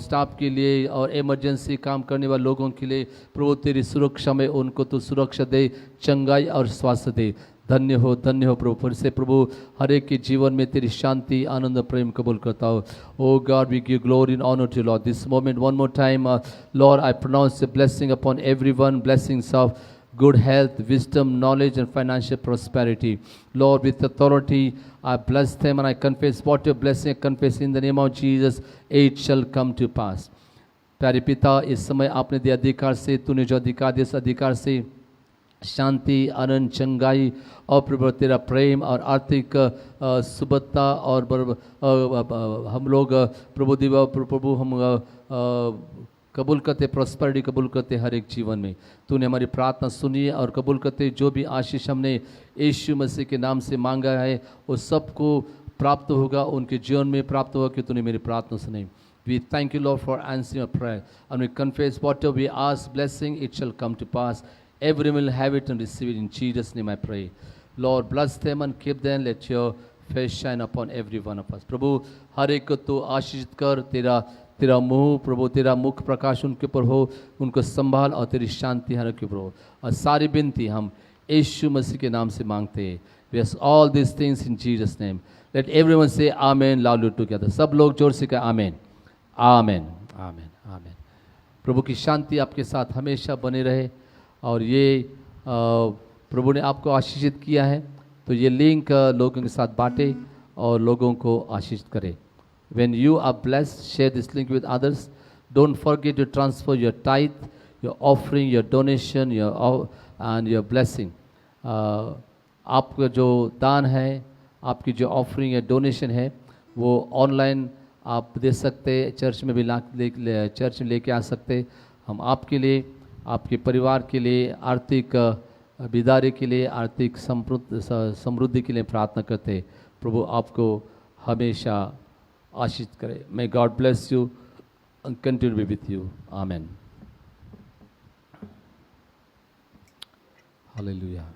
स्टाफ के लिए और इमरजेंसी काम करने वाले लोगों के लिए प्रभु, तेरी सुरक्षा में उनको तो सुरक्षा दे, चंगाई और स्वास्थ्य दे। धन्य हो प्रभु। फिर से प्रभु हर एक के जीवन में तेरी शांति, आनंद, प्रेम कबूल करता हो। Oh God, we give glory and honour to Lord. This moment one more time Lord, I pronounce the blessing upon everyone, blessings of good health, wisdom, knowledge, and financial prosperity. Lord, with authority, I bless them and I confess what your blessing, I confess in the name of Jesus, it shall come to pass. प्यारे पिता, इस समय आपने दिया अधिकार से, तूने जो अधिकार दिया, इस अधिकार से शांति, आनंद, चंगाई और प्रभु तेरा प्रेम और आर्थिक सुबत्ता और हम लोग प्रभु दिवा प्रभु हम कबूल करते, प्रॉस्पेरिटी कबूल करते हर एक जीवन में। तूने हमारी प्रार्थना सुनी है और कबूल करते जो भी आशीष हमने यीशु मसीह के नाम से मांगा है वो सबको प्राप्त होगा, उनके जीवन में प्राप्त होगा कि तूने मेरी प्रार्थना सुनी। We thank you, Lord, for answering our prayer, and we confess whatever we ask, blessing, it shall come to pass. Everyone will have it and receive it. In Jesus' name I pray. Lord, bless them and keep them. Let your face shine upon every one of us. प्रभु हर एक को तो आशीषित कर, तेरा मुँह प्रभु, तेरा मुख प्रकाश उनके ऊपर हो, उनको संभाल और तेरी शांति हर के ऊपर हो। और सारी विनती हम यीशु मसीह के नाम से मांगते हैं। We ask all these things in Jesus' name. Let everyone say Amen loudly together. सब लोग जोर से कहें Amen. आमेन आमेन आमेन। प्रभु की शांति आपके साथ हमेशा बने रहे और ये प्रभु ने आपको आशीषित किया है, तो ये लिंक लोगों के साथ बांटे और लोगों को आशीषित करे। When you are blessed, share this link with others. Don't forget to transfer your tithe, your offering, your donation, and your blessing. आपका जो दान है, आपकी जो ऑफरिंग या डोनेशन है, वो ऑनलाइन आप दे सकते, चर्च में भी चर्च में लेके आ सकते। हम आपके लिए, आपके परिवार के लिए, आर्थिक बेदारी के लिए, आर्थिक समृद्धि के लिए प्रार्थना करते। प्रभु आपको हमेशा आशीष करे। May God bless you and continue to be with you. Amen. Hallelujah.